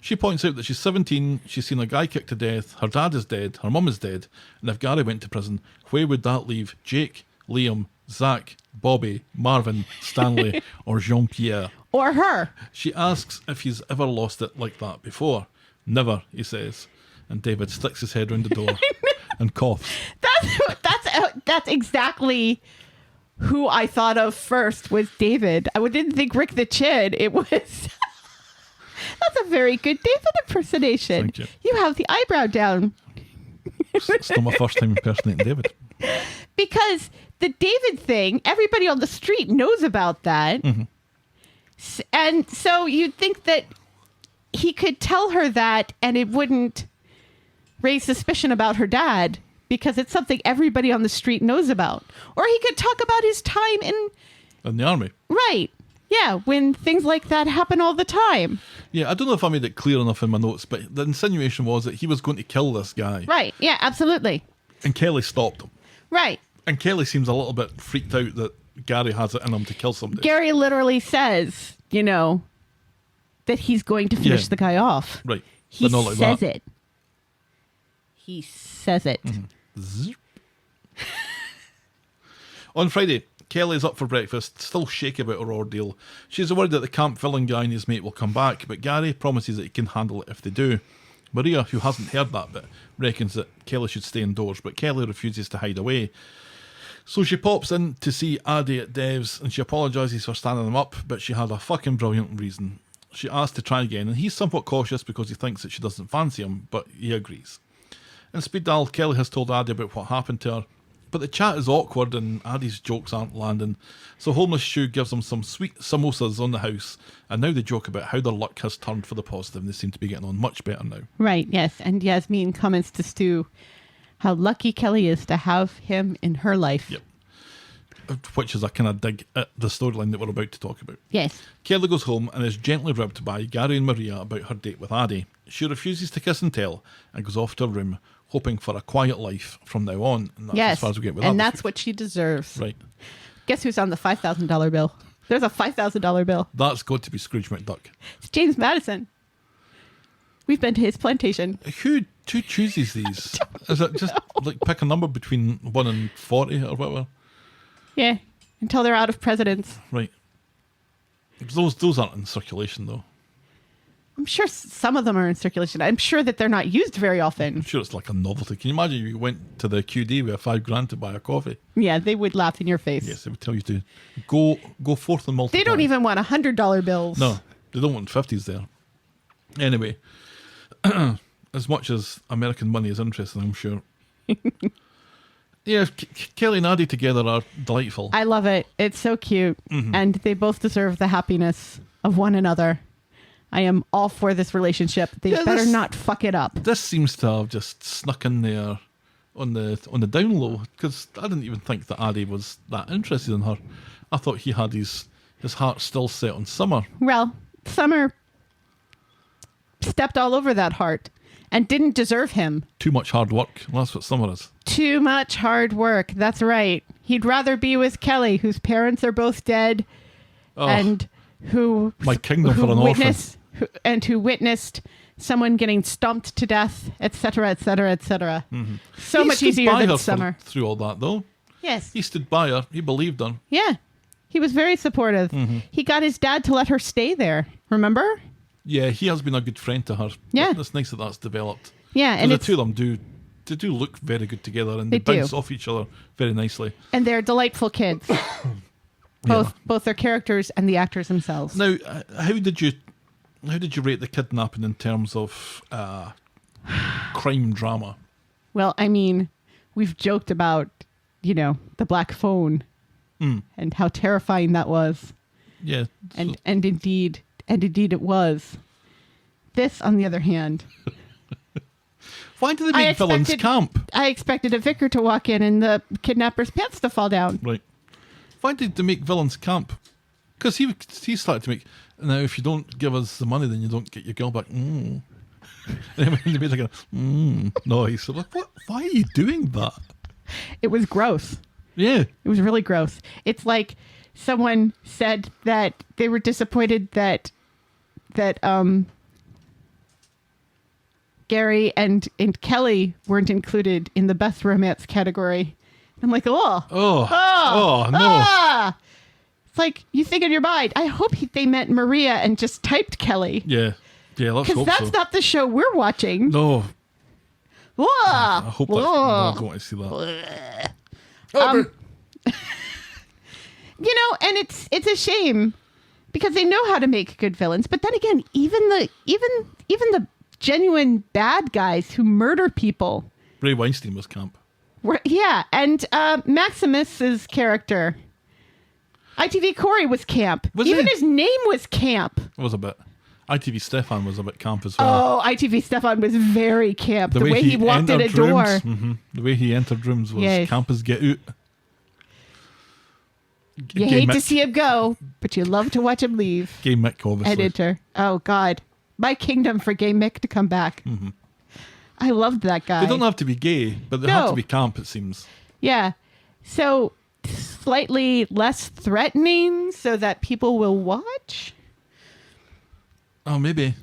She points out that she's 17, she's seen a guy kicked to death, her dad is dead, her mum is dead, and if Gary went to prison, where would that leave Jake, Liam, Zach, Bobby, Marvin, Stanley, or Jean-Pierre? Or her. She asks if he's ever lost it like that before. Never, he says. And David sticks his head round the door and coughs. That's exactly who I thought of first was David. I didn't think Rick the Chin. It was... That's a very good David impersonation. Thank you. You have the eyebrow down. It's still my first time impersonating David. Because the David thing, everybody on the street knows about that. Mm-hmm. And so you'd think that he could tell her that and it wouldn't raise suspicion about her dad because it's something everybody on the street knows about. Or he could talk about his time in the army. Right. Yeah, when things like that happen all the time. Yeah, I don't know if I made it clear enough in my notes, but the insinuation was that he was going to kill this guy. Right. Yeah, absolutely. And Kelly stopped him. Right. And Kelly seems a little bit freaked out that Gary has it in him to kill somebody. Gary literally says, that he's going to finish the guy off. Right. He But not like says that. it. He says it. Zzz. On Friday, Kelly is up for breakfast, still shaky about her ordeal. She's worried that the camp filling guy and his mate will come back, but Gary promises that he can handle it if they do. Maria, who hasn't heard that bit, reckons that Kelly should stay indoors, but Kelly refuses to hide away. So she pops in to see Addie at Dev's and she apologises for standing him up, but she had a fucking brilliant reason. She asked to try again, and he's somewhat cautious because he thinks that she doesn't fancy him, but he agrees. In speed dial, Kelly has told Addie about what happened to her, but the chat is awkward and Addie's jokes aren't landing, so Homeless Stu gives them some sweet samosas on the house, and now they joke about how their luck has turned for the positive, and they seem to be getting on much better now. Right, yes. And Yasmeen comments to Stu how lucky Kelly is to have him in her life. Yep. Which is a kind of dig at the storyline that we're about to talk about. Yes. Kelly goes home and is gently ribbed by Gary and Maria about her date with Addie. She refuses to kiss and tell and goes off to her room, hoping for a quiet life from now on. And that's Yes. as far as we get with and that. that's what she deserves. Right. Guess who's on the $5,000 bill? There's a $5,000 bill. That's got to be Scrooge McDuck. It's James Madison. We've been to his plantation. Who chooses these? Is it just like pick a number between 1 and 40 or whatever? Yeah. Until they're out of presidents. Right. Those aren't in circulation though. I'm sure some of them are in circulation. I'm sure that they're not used very I'm often. sure it's like a novelty. Can you imagine if you went to the QD with $5,000 to buy a coffee? Yeah, they would laugh in your face. Yes, they would tell you to go forth and multiply. They don't even want $100 bills. No, they don't want 50s there. Anyway, as much as American money is interesting, I'm sure. Yeah, Kelly and Addie together are delightful. I love it. It's so cute. Mm-hmm. And they both deserve the happiness of one another. I am all for this relationship. They better not fuck it up. This seems to have just snuck in there on the down low, because I didn't even think that Addie was that interested in her. I thought he had his heart still set on Summer. Well, Summer stepped all over that heart and didn't deserve him. Too much hard work. Well, that's what Summer is. Too much hard work. That's right. He'd rather be with Kelly, whose parents are both dead, and who My kingdom for an orphan. Who witnessed someone getting stomped to death, etc., etc., etc. So He much stood easier by than her Summer. through all that, though. Yes. He stood by her. He believed her. Yeah. He was very supportive. He got his dad to let her stay there. Remember? Yeah, he has been a good friend to her. Yeah. It's nice that that's developed. Yeah, and the it's, two of them do look very good together, and they They do. bounce off each other very nicely. and they're delightful kids. Both their characters and the actors themselves. Now, how did you rate the kidnapping in terms of crime drama? Well, I mean, we've joked about, the black phone and how terrifying that was. Yeah, And indeed it was. This, on the other hand, why do they make villains camp? I expected a vicar to walk in and the kidnapper's pants to fall down. Right. Why did they make villains camp? Because he started to make. Now, if you don't give us the money, then you don't get your girl back. And then they made like a noise. So like, what? Why are you doing that? It was gross. Yeah. It was really gross. It's like someone said that they were disappointed that Gary and Kelly weren't included in the best romance category. I'm like, Oh no. Ah! It's like, you think in your mind, I hope they meant Maria and just typed Kelly. Yeah. Yeah, let's Because hope so. that's not the show we're watching. No. Whoa! I hope that's, no, I don't want to see that. And it's a shame because they know how to make good villains. But then again, even the genuine bad guys who murder people. Ray Weinstein was camp. And Maximus's character, ITV Corey, was camp. Was Even he? his name was camp. It was a bit. ITV Stefan was a bit camp as well. Oh, ITV Stefan was very camp. The way he walked in a door. The way he entered rooms was Yes. camp as get out. You Gay hate to Mick. see him go, but you love to watch him leave Gay Mick, obviously. and enter. Oh, God. My kingdom for Gay Mick to come back. I loved that guy. They don't have to be gay, but they have No. to be camp, it seems. Yeah. So slightly less threatening so that people will watch. Oh, maybe.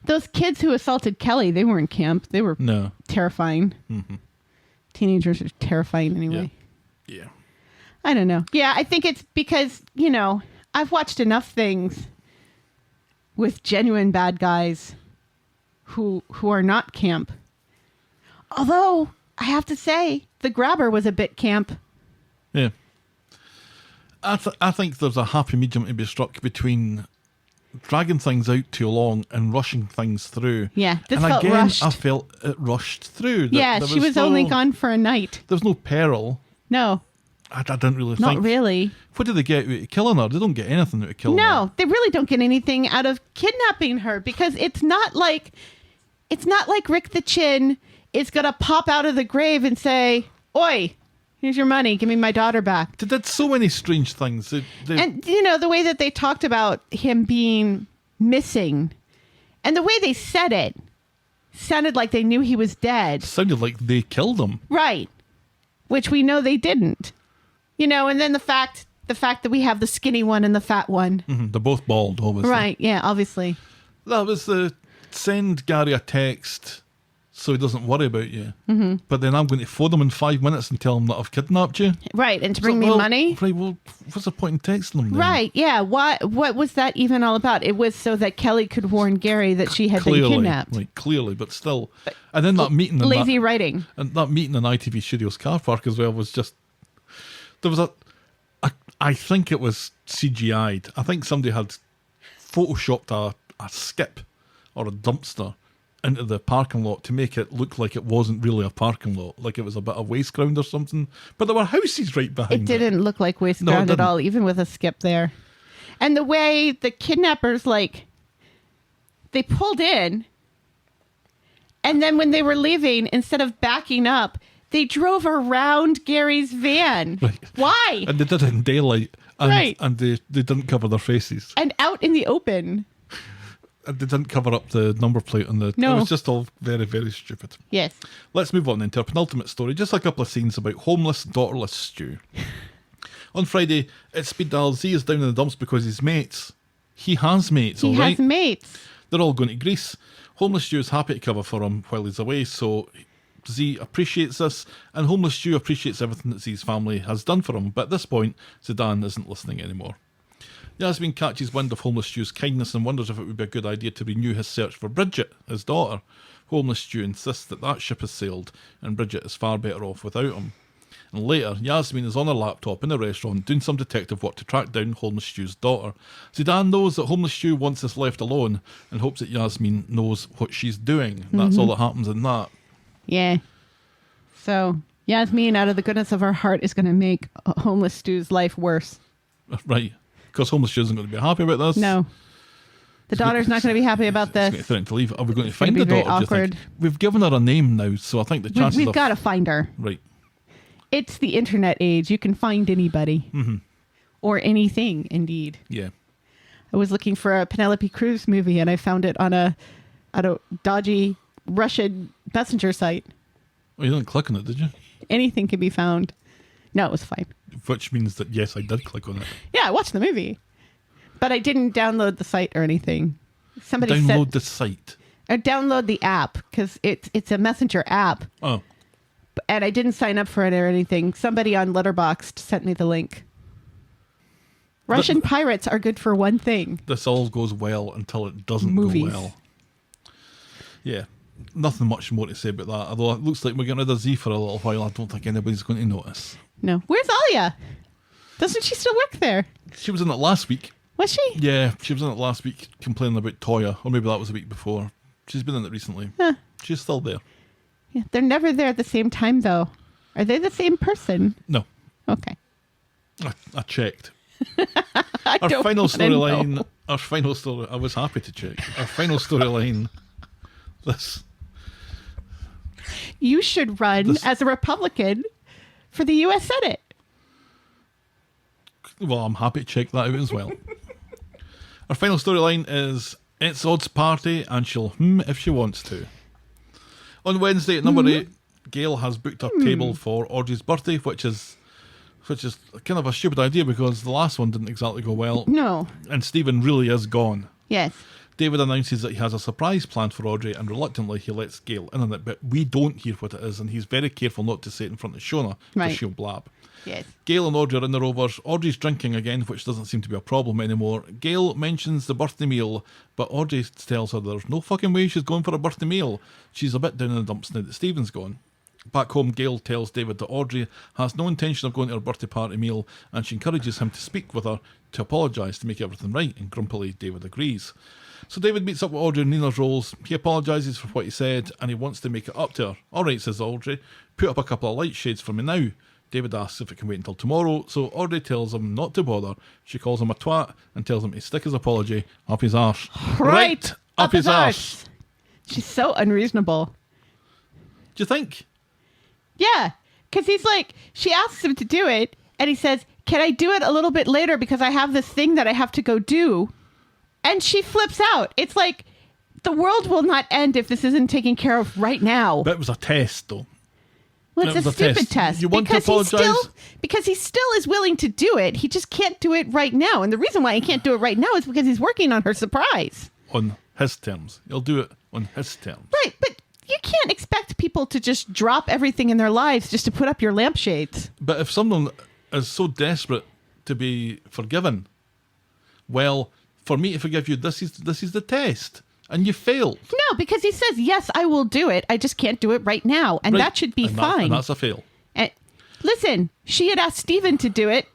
Those kids who assaulted Kelly, they weren't camp. They were No. terrifying. Teenagers are terrifying anyway. Yeah. I don't know. Yeah, I think it's because, I've watched enough things with genuine bad guys who are not camp. Although, I have to say, the grabber was a bit camp. Yeah. I think there's a happy medium to be struck between dragging things out too long and rushing things through. Yeah, this and felt again, rushed. I felt it rushed through. Yeah, she was only gone for a night. There's no peril. No. I didn't really think. Not really. What do they get out of killing her? They don't get anything out of killing her. No, they really don't get anything out of kidnapping her because it's not like Rick the Chin is gonna pop out of the grave and say, "Oi, here's your money. Give me my daughter back." They did so many strange things. And the way that they talked about him being missing, and the way they said it, sounded like they knew he was dead. Sounded like they killed him. Right, which we know they didn't. And then the fact that we have the skinny one and the fat one. Mm-hmm. They're both bald, obviously. Right, yeah, obviously. That was the send Gary a text so he doesn't worry about you. Mm-hmm. But then I'm going to phone him in 5 minutes and tell him that I've kidnapped you. Right, and to bring me money. Right, well, what's the point in texting him then? Right, yeah. What was that even all about? It was so that Kelly could warn Gary that she had been kidnapped. Right, clearly, but still. And then that meeting... Lazy writing. And that meeting in ITV Studios car park as well was just... There was I think it was CGI'd. I think somebody had photoshopped a skip or a dumpster into the parking lot to make it look like it wasn't really a parking lot, like it was a bit of waste ground or something. But there were houses right behind it. It didn't look like waste ground at all, even with a skip there. And the way the kidnappers, they pulled in, and then when they were leaving, instead of backing up, they drove around Gary's van. Right. Why? And they did it in daylight. And, Right. And they didn't cover their faces. And out in the open. And they didn't cover up the number plate on the... No. It was just all very, very stupid. Yes. Let's move on then to our penultimate story. Just a couple of scenes about homeless, daughterless Stu. On Friday, at Speed Dial, Z is down in the dumps because his mates... He has mates, all right? He has mates. They're all going to Greece. Homeless Stu is happy to cover for him while he's away, so Z appreciates this, and Homeless Stu appreciates everything that Z's family has done for him. But at this point, Zeedan isn't listening anymore. Yasmeen catches wind of Homeless Stu's kindness and wonders if it would be a good idea to renew his search for Bridget, his daughter. Homeless Stu insists that ship has sailed, and Bridget is far better off without him. And later, Yasmeen is on her laptop in a restaurant doing some detective work to track down Homeless Stu's daughter. Zeedan knows that Homeless Stu wants us left alone and hopes that Yasmeen knows what she's doing. That's all that happens in that. Yeah. So, Yasmeen, out of the goodness of her heart, is going to make Homeless Stu's life worse. Right. Because Homeless Stu isn't going to be happy about this. No. The daughter's not going to be happy about this. He's going to threaten to leave. Are we going to It's find gonna the be daughter? very Do you think? awkward. We've given her a name now, so I think the chances We've got to find her. Right. It's the internet age. You can find anybody. Mm-hmm. Or anything, indeed. Yeah. I was looking for a Penelope Cruz movie, and I found it on a dodgy Russian messenger site. Oh, you didn't click on it, did you? Anything can be found. No, it was fine. Which means that, yes, I did click on it. Yeah, I watched the movie. But I didn't download the site or anything. Somebody Download the site. Or download the app, because it's a messenger app. Oh. And I didn't sign up for it or anything. Somebody on Letterboxd sent me the link. Russian pirates are good for one thing. This all goes well until it doesn't Movies. go well. Yeah. Nothing much more to say about that. Although it looks like we're getting rid of Z for a little while. I don't think anybody's going to notice. No. Where's Alia? Doesn't she still work there? She was in it last week. Was she? Yeah, she was in it last week complaining about Toya. Or maybe that was the week before. She's been in it recently. Huh. She's still there. Yeah, they're never there at the same time, though. Are they the same person? No. Okay. I checked. I Our don't final wanna know. storyline. Our final story. I was happy to check. Our final storyline. This. You should run as a Republican for the U.S. Senate. Well, I'm happy to check that out as well. Our final storyline is it's Odd's party and she'll if she wants to. On Wednesday at number 8, Gail has booked a table for Audrey's birthday, which is kind of a stupid idea because the last one didn't exactly go well. No. And Stephen really is gone. Yes. David announces that he has a surprise planned for Audrey and reluctantly he lets Gail in on it, but we don't hear what it is and he's very careful not to say it in front of Shona because Right. she'll blab. Yes. Gail and Audrey are in their overs. Audrey's drinking again, which doesn't seem to be a problem anymore. Gail mentions the birthday meal, but Audrey tells her there's no fucking way she's going for a birthday meal. She's a bit down in the dumps now that Stephen's gone. Back home, Gail tells David that Audrey has no intention of going to her birthday party meal, and she encourages him to speak with her to apologise to make everything right, and grumpily David agrees. So David meets up with Audrey in Nina's roles. He apologises for what he said, and he wants to make it up to her. "Alright," says Audrey, "put up a couple of light shades for me now." David asks if it can wait until tomorrow, so Audrey tells him not to bother. She calls him a twat and tells him to stick his apology up his arse. Right up his arse. She's so unreasonable. Do you think? Yeah, because he's like, she asks him to do it, and he says, "Can I do it a little bit later because I have this thing that I have to go do?" And she flips out. It's like, the world will not end if this isn't taken care of right now. But it was a test, though. Well, it's a stupid test. You want to apologise? Because he still is willing to do it. He just can't do it right now. And the reason why he can't do it right now is because he's working on her surprise. On his terms. He'll do it on his terms. Right, but you can't expect people to just drop everything in their lives just to put up your lampshades. But if someone is so desperate to be forgiven, well, for me to forgive you, this is the test. And you failed. No, because he says, "Yes, I will do it. I just can't do it right now." And Right. that should be fine. And that's a fail. And listen, she had asked Stephen to do it,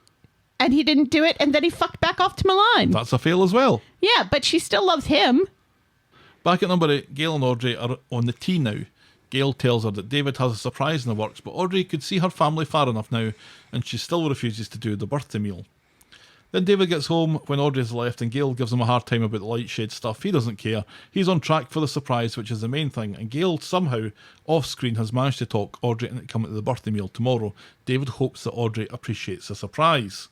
and he didn't do it, and then he fucked back off to Milan. That's a fail as well. Yeah, but she still loves him. Back at number 8, Gail and Audrey are on the tea now. Gail tells her that David has a surprise in the works, but Audrey could see her family far enough now, and she still refuses to do the birthday meal. Then David gets home when Audrey's left, and Gail gives him a hard time about the light shade stuff. He doesn't care. He's on track for the surprise, which is the main thing, and Gail somehow, off-screen, has managed to talk Audrey into coming to the birthday meal tomorrow. David hopes that Audrey appreciates the surprise.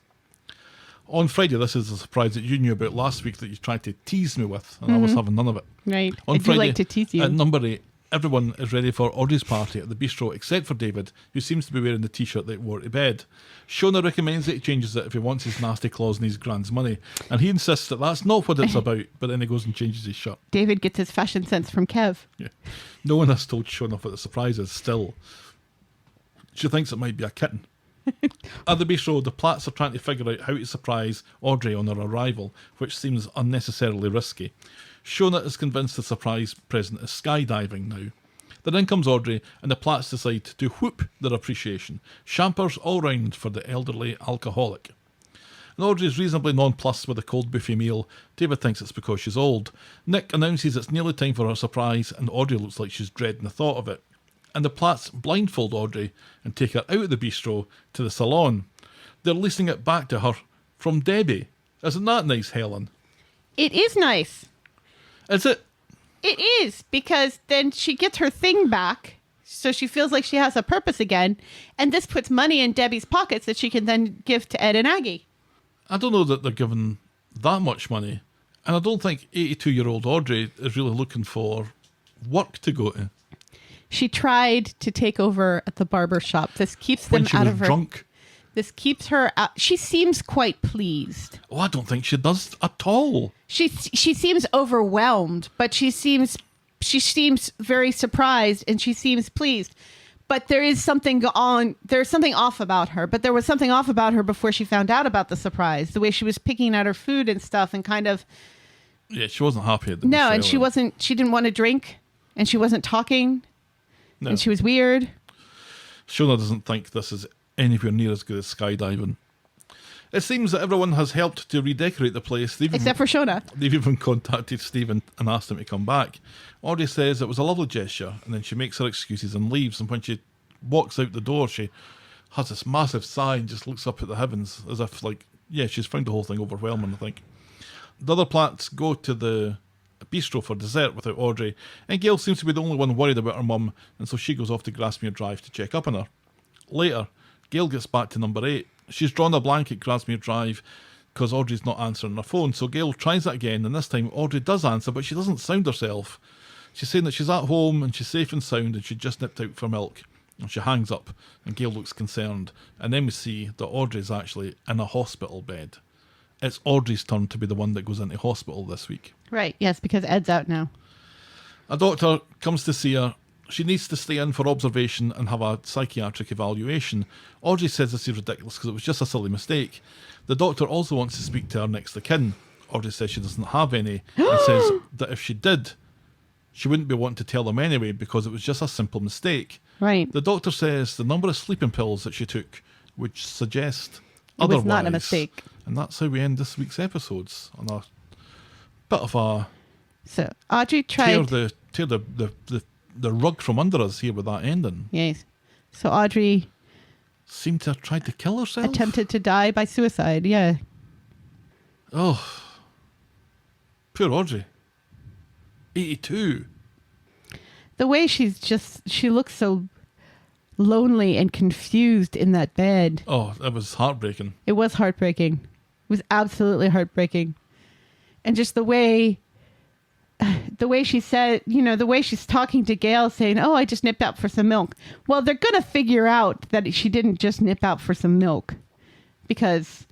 On Friday, this is the surprise that you knew about last week that you tried to tease me with, and I was having none of it. Right. On I do like to tease you. At number 8, everyone is ready for Audrey's party at the bistro except for David, who seems to be wearing the t-shirt that he wore to bed. Shona recommends that he changes it if he wants his nasty claws in his grand's money, and he insists that that's not what it's about, but then he goes and changes his shirt. David gets his fashion sense from Kev. Yeah. No one has told Shona what the surprise is still. She thinks it might be a kitten. At the bistro, the Platts are trying to figure out how to surprise Audrey on her arrival, which seems unnecessarily risky. Shona is convinced the surprise present is skydiving now. Then in comes Audrey, and the Platts decide to whoop their appreciation. Champers all round for the elderly alcoholic. And Audrey is reasonably nonplussed with the cold buffet meal. David thinks it's because she's old. Nick announces it's nearly time for her surprise, and Audrey looks like she's dreading the thought of it. And the Platts blindfold Audrey and take her out of the bistro to the salon. They're leasing it back to her from Debbie. Isn't that nice, Helen? It is nice. Is it? It is, because then she gets her thing back, so she feels like she has a purpose again, and this puts money in Debbie's pockets that she can then give to Ed and Aggie. I don't know that they're giving that much money, and I don't think 82-year-old Audrey is really looking for work to go to. She tried to take over at the barber shop. This keeps them out of her. Drunk. This keeps her out. She seems quite pleased. Oh, I don't think she does at all. She seems overwhelmed, but she seems very surprised, and she seems pleased. But there is something on. There's something off about her. But there was something off about her before she found out about the surprise. The way she was picking at her food and stuff, and kind of. Yeah, she wasn't happy at the No, and buffet. she wasn't. She didn't want to drink, and she wasn't talking, No. and she was weird. Shona doesn't think this is anywhere near as good as skydiving. It seems that everyone has helped to redecorate the place. Except for Shona. They've even contacted Stephen and asked him to come back. Audrey says it was a lovely gesture, and then she makes her excuses and leaves. And when she walks out the door, she has this massive sigh and just looks up at the heavens as if, like, yeah, she's found the whole thing overwhelming, I think. The other Platts go to the bistro for dessert without Audrey, and Gail seems to be the only one worried about her mum, and so she goes off to Grasmere Drive to check up on her. Later, Gail gets back to number 8. She's drawn a blank at Grasmere Drive because Audrey's not answering her phone, so Gail tries it again, and this time Audrey does answer, but she doesn't sound herself. She's saying that she's at home and she's safe and sound, and she just nipped out for milk. And she hangs up, and Gail looks concerned, and then we see that Audrey's actually in a hospital bed. It's Audrey's turn to be the one that goes into hospital this week. Right, yes, because Ed's out now. A doctor comes to see her. She needs to stay in for observation and have a psychiatric evaluation. Audrey says this is ridiculous because it was just a silly mistake. The doctor also wants to speak to her next of kin. Audrey says she doesn't have any, and says that if she did, she wouldn't be wanting to tell them anyway because it was just a simple mistake. Right. The doctor says the number of sleeping pills that she took would suggest It otherwise. was not a mistake. And that's how we end this week's episodes, on a bit of a So Audrey tear tried. the rug from under us here with that ending. Yes. So Audrey Seemed to have tried to kill herself. attempted to die by suicide. Yeah. Oh, poor Audrey. 82. The way she looks so lonely and confused in that bed. Oh, it was heartbreaking. It was heartbreaking. It was absolutely heartbreaking. And just the way she said, the way she's talking to Gail saying, oh, I just nipped out for some milk. Well, they're going to figure out that she didn't just nip out for some milk because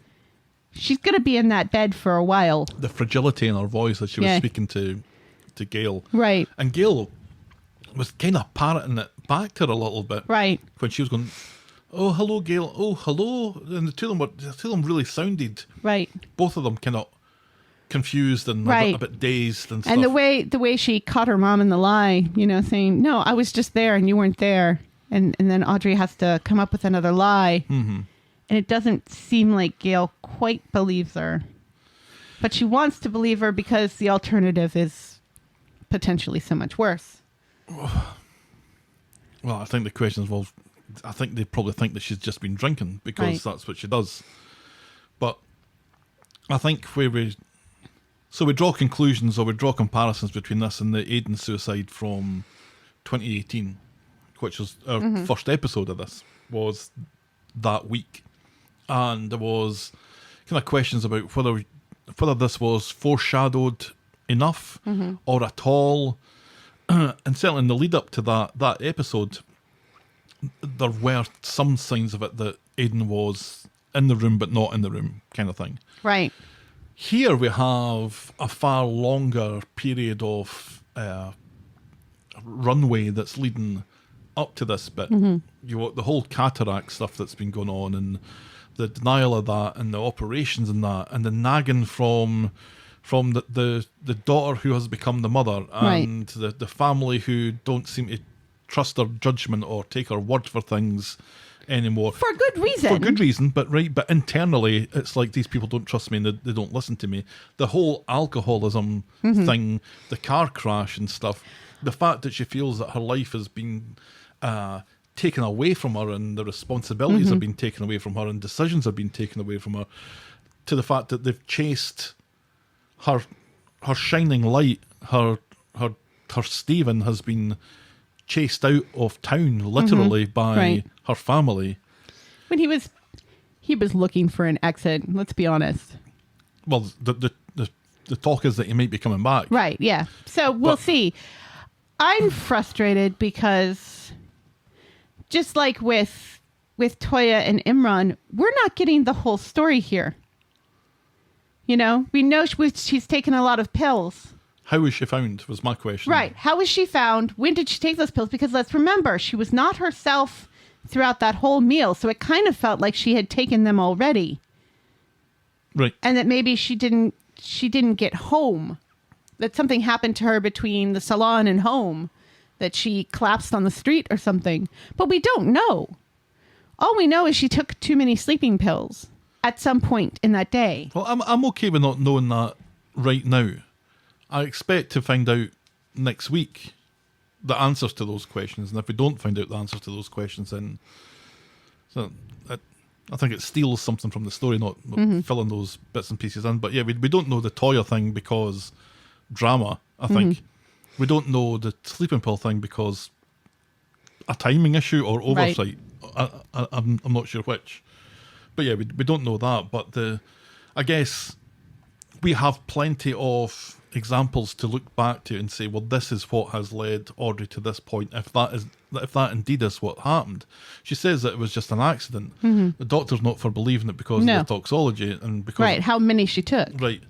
she's going to be in that bed for a while. The fragility in her voice as she was speaking to Gail. Right. And Gail was kind of parroting it back to her a little bit. Right. When she was going, oh, hello, Gail. Oh, hello. And the two of them really sounded. Right. Both of them kind of confused and right. a bit dazed and stuff. And the way she caught her mom in the lie, saying, no, I was just there and you weren't there. And then Audrey has to come up with another lie. Mm-hmm. And it doesn't seem like Gail quite believes her. But she wants to believe her because the alternative is potentially so much worse. Well, I think the question is, I think they probably think that she's just been drinking because that's what she does. But I think we draw conclusions or we draw comparisons between this and the Aiden suicide from 2018, which was our first episode of this, was that week. And there was kind of questions about whether this was foreshadowed enough or at all. And certainly in the lead up to that episode, there were some signs of it that Aiden was in the room but not in the room, kind of thing. Right. Here we have a far longer period of runway that's leading up to this bit. You the whole cataract stuff that's been going on, and the denial of that, and the operations and that, and the nagging from the daughter who has become the mother, and the family who don't seem to trust her judgment or take her word for things anymore. For good reason. For good reason, but internally, it's like these people don't trust me and they don't listen to me. The whole alcoholism thing, the car crash and stuff, the fact that she feels that her life has been taken away from her and the responsibilities have been taken away from her and decisions have been taken away from her, to the fact that they've chased her shining light, her Stephen has been chased out of town literally by her family. When he was looking for an exit, let's be honest. Well, the talk is that he might be coming back. Right, yeah. So we'll see. I'm frustrated because just like with Toya and Imran, we're not getting the whole story here. We know she's taken a lot of pills. How was she found, was my question. Right. How was she found? When did she take those pills? Because let's remember, she was not herself throughout that whole meal. So it kind of felt like she had taken them already. Right. And that maybe she didn't get home. That something happened to her between the salon and home. That she collapsed on the street or something. But we don't know. All we know is she took too many sleeping pills at some point in that day. Well, I'm okay with not knowing that right now. I expect to find out next week the answers to those questions, and if we don't find out the answers to those questions, then I think it steals something from the story, not filling those bits and pieces in. But yeah, we don't know the Toya thing because drama, I think. We don't know the sleeping pill thing because a timing issue or oversight. Right. I'm not sure which. But yeah, we don't know that. But I guess we have plenty of examples to look back to and say, well, this is what has led Audrey to this point. If that indeed is what happened, she says that it was just an accident. The doctor's not for believing it because of the toxology and because how many she took. Right,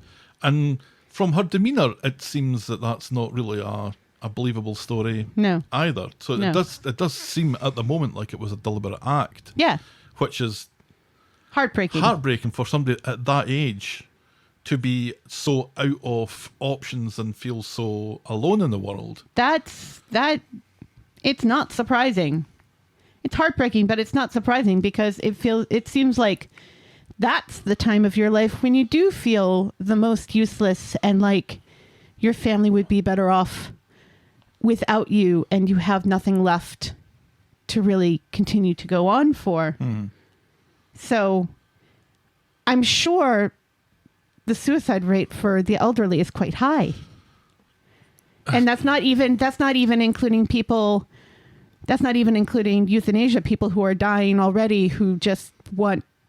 and from her demeanour, it seems that that's not really a believable story. No, either. So it does seem at the moment like it was a deliberate act. Yeah, which is heartbreaking for somebody at that age to be so out of options and feel so alone in the world. It's not surprising. It's heartbreaking, but it's not surprising because it seems like that's the time of your life when you do feel the most useless and like your family would be better off without you and you have nothing left to really continue to go on for. So I'm sure the suicide rate for the elderly is quite high. And that's not even including people, that's not even including euthanasia, people who are dying already who just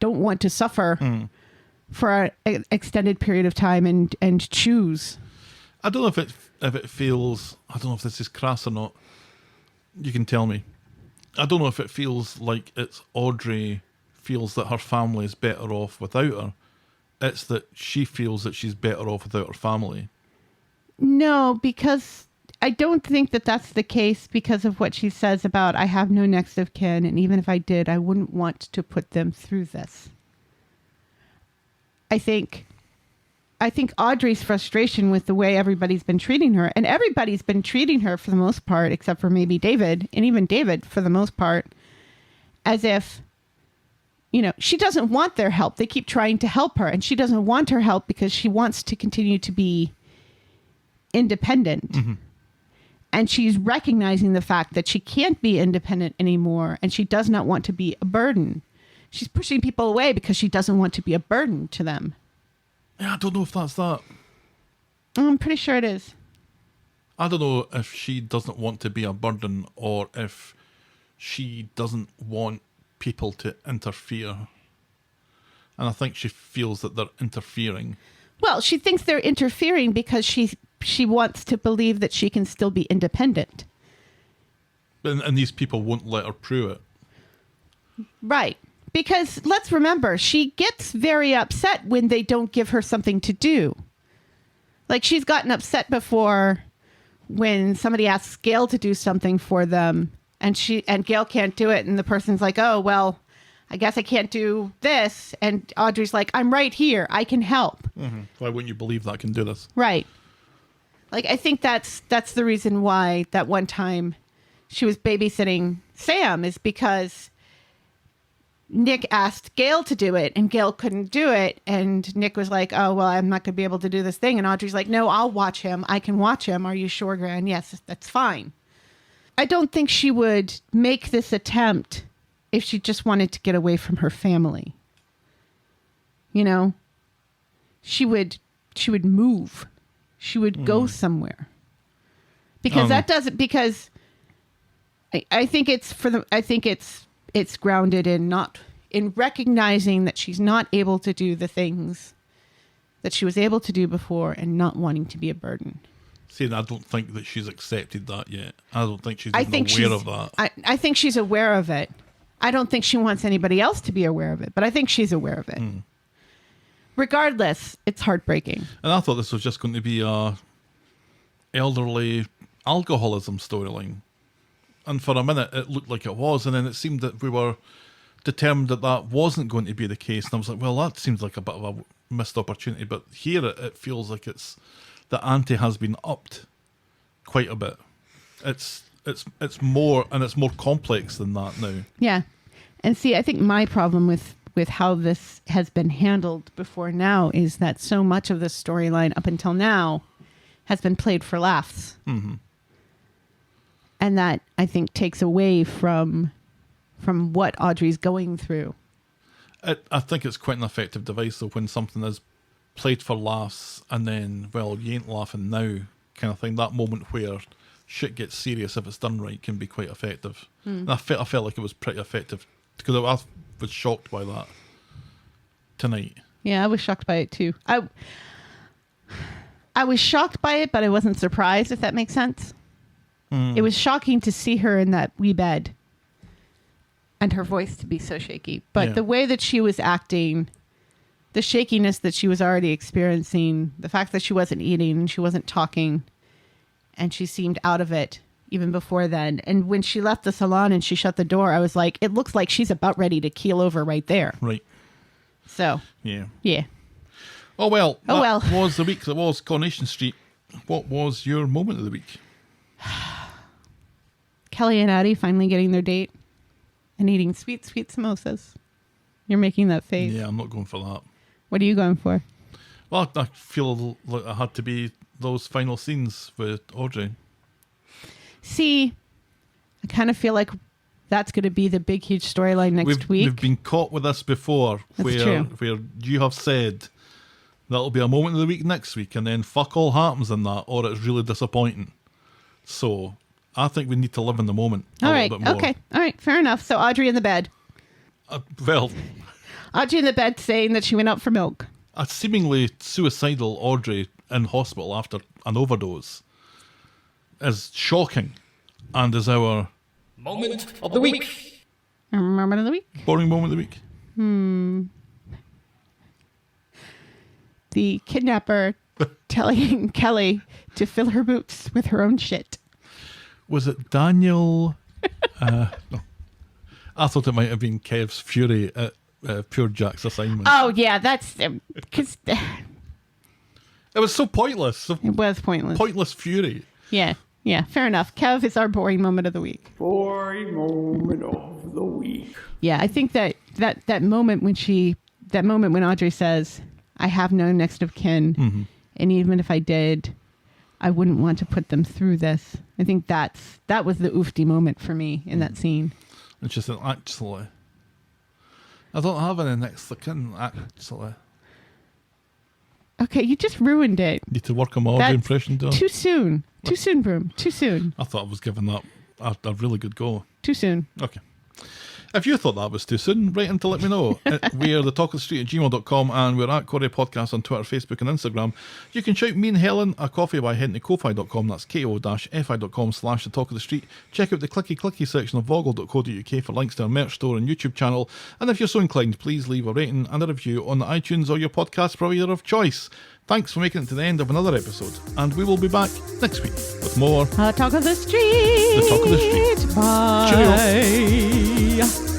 don't want to suffer for an extended period of time and choose. I don't know if it feels, I don't know if this is crass or not. You can tell me. I don't know if it feels like it's Audrey feels that her family is better off without her. It's that she feels that she's better off without her family. No, because I don't think that that's the case because of what she says about I have no next of kin, and even if I did, I wouldn't want to put them through this. I think Audrey's frustration with the way everybody's been treating her, and everybody's been treating her for the most part, except for maybe David, and even David for the most part, as if, you know, she doesn't want their help. They keep trying to help her, and she doesn't want her help because she wants to continue to be independent. And she's recognizing the fact that she can't be independent anymore, and she does not want to be a burden. She's pushing people away because she doesn't want to be a burden to them. Yeah, I don't know if that's that. I'm pretty sure it is. I don't know if she doesn't want to be a burden or if she doesn't want people to interfere. And I think she feels that they're interfering. Well, she thinks they're interfering because she wants to believe that she can still be independent. And these people won't let her prove it. Right. Because let's remember, she gets very upset when they don't give her something to do. Like she's gotten upset before when somebody asks Gail to do something for them and Gail can't do it. And the person's like, oh, well, I guess I can't do this. And Audrey's like, I'm right here. I can help. Why wouldn't you believe that I can do this? Right. Like, I think that's the reason why that one time she was babysitting Sam is because Nick asked Gail to do it and Gail couldn't do it. And Nick was like, oh, well, I'm not going to be able to do this thing. And Audrey's like, no, I'll watch him. I can watch him. Are you sure, Gran? Yes, that's fine. I don't think she would make this attempt if she just wanted to get away from her family. You know, she would move. She would go somewhere. Because that doesn't, because I think it's grounded in recognizing that she's not able to do the things that she was able to do before and not wanting to be a burden. See, I don't think that she's accepted that yet. I don't think she's aware of that. I think she's aware of it. I don't think she wants anybody else to be aware of it, but I think she's aware of it. Regardless, it's heartbreaking. And I thought this was just going to be a elderly alcoholism storyline. And for a minute, it looked like it was. And then it seemed that we were determined that that wasn't going to be the case. And I was like, well, that seems like a bit of a missed opportunity. But here it feels like the ante has been upped quite a bit. It's more, and it's more complex than that now. Yeah. And see, I think my problem with how this has been handled before now is that so much of this storyline up until now has been played for laughs. And that, I think, takes away from what Audrey's going through. I think it's quite an effective device, though, when something is played for laughs and then, well, you ain't laughing now kind of thing. That moment where shit gets serious, if it's done right, can be quite effective. And I felt like it was pretty effective because I was shocked by that tonight. Yeah, I was shocked by it, too. I was shocked by it, but I wasn't surprised, if that makes sense. It was shocking to see her in that wee bed and her voice to be so shaky. But the way that she was acting, the shakiness that she was already experiencing, the fact that she wasn't eating and she wasn't talking, and she seemed out of it even before then. And when she left the salon and she shut the door, I was like, it looks like she's about ready to keel over right there. Right. So. Yeah. Oh, well. That was the week that was Coronation Street. What was your moment of the week? Kelly and Addie finally getting their date and eating sweet, sweet samosas. You're making that face. Yeah, I'm not going for that. What are you going for? Well, I feel like it had to be those final scenes with Audrey. See, I kind of feel like that's going to be the big, huge storyline next week. We've been caught with this before, That's true. where you have said that'll be a moment of the week next week, and then fuck all happens in that, or it's really disappointing. So I think we need to live in the moment a All little right. bit more. Okay. All right. Fair enough. So Audrey in the bed. Well, Audrey in the bed saying that she went out for milk. a seemingly suicidal Audrey in hospital after an overdose is shocking, and is our Moment of the week. Moment of the week. boring moment of the week. The kidnapper telling Kelly to fill her boots with her own shit. Was it Daniel? No. I thought it might have been Kev's fury at Pure Jack's assignment. Oh, yeah. That's because It was so pointless. So it was pointless. pointless fury. Yeah. Yeah. Fair enough. Kev is our boring moment of the week. Boring moment of the week. Yeah. I think that moment when Audrey says, I have no next of kin. And even if I did, I wouldn't want to put them through this. I think that was the oofty moment for me in that scene. It's just that actually, I don't have any next of kin, actually. Okay, you just ruined it. Need to work on my audio That's impression, though. Too soon. Too soon, Broom. Too soon. I thought I was giving that a really good go. Too soon. Okay. If you thought that was too soon, write in to let me know. We're the talkofthestreet@gmail.com, and we're at Corrie Podcast on Twitter, Facebook and Instagram. You can shout me and Helen a coffee by heading to ko-fi.com. That's ko-fi.com/the talk of the street. Check out the clicky section of voggle.co.uk for links to our merch store and YouTube channel. And if you're so inclined, please leave a rating and a review on the iTunes or your podcast provider of choice. Thanks for making it to the end of another episode, and we will be back next week with more Talk of the street. The Talk of the Street. Bye. Cheerio.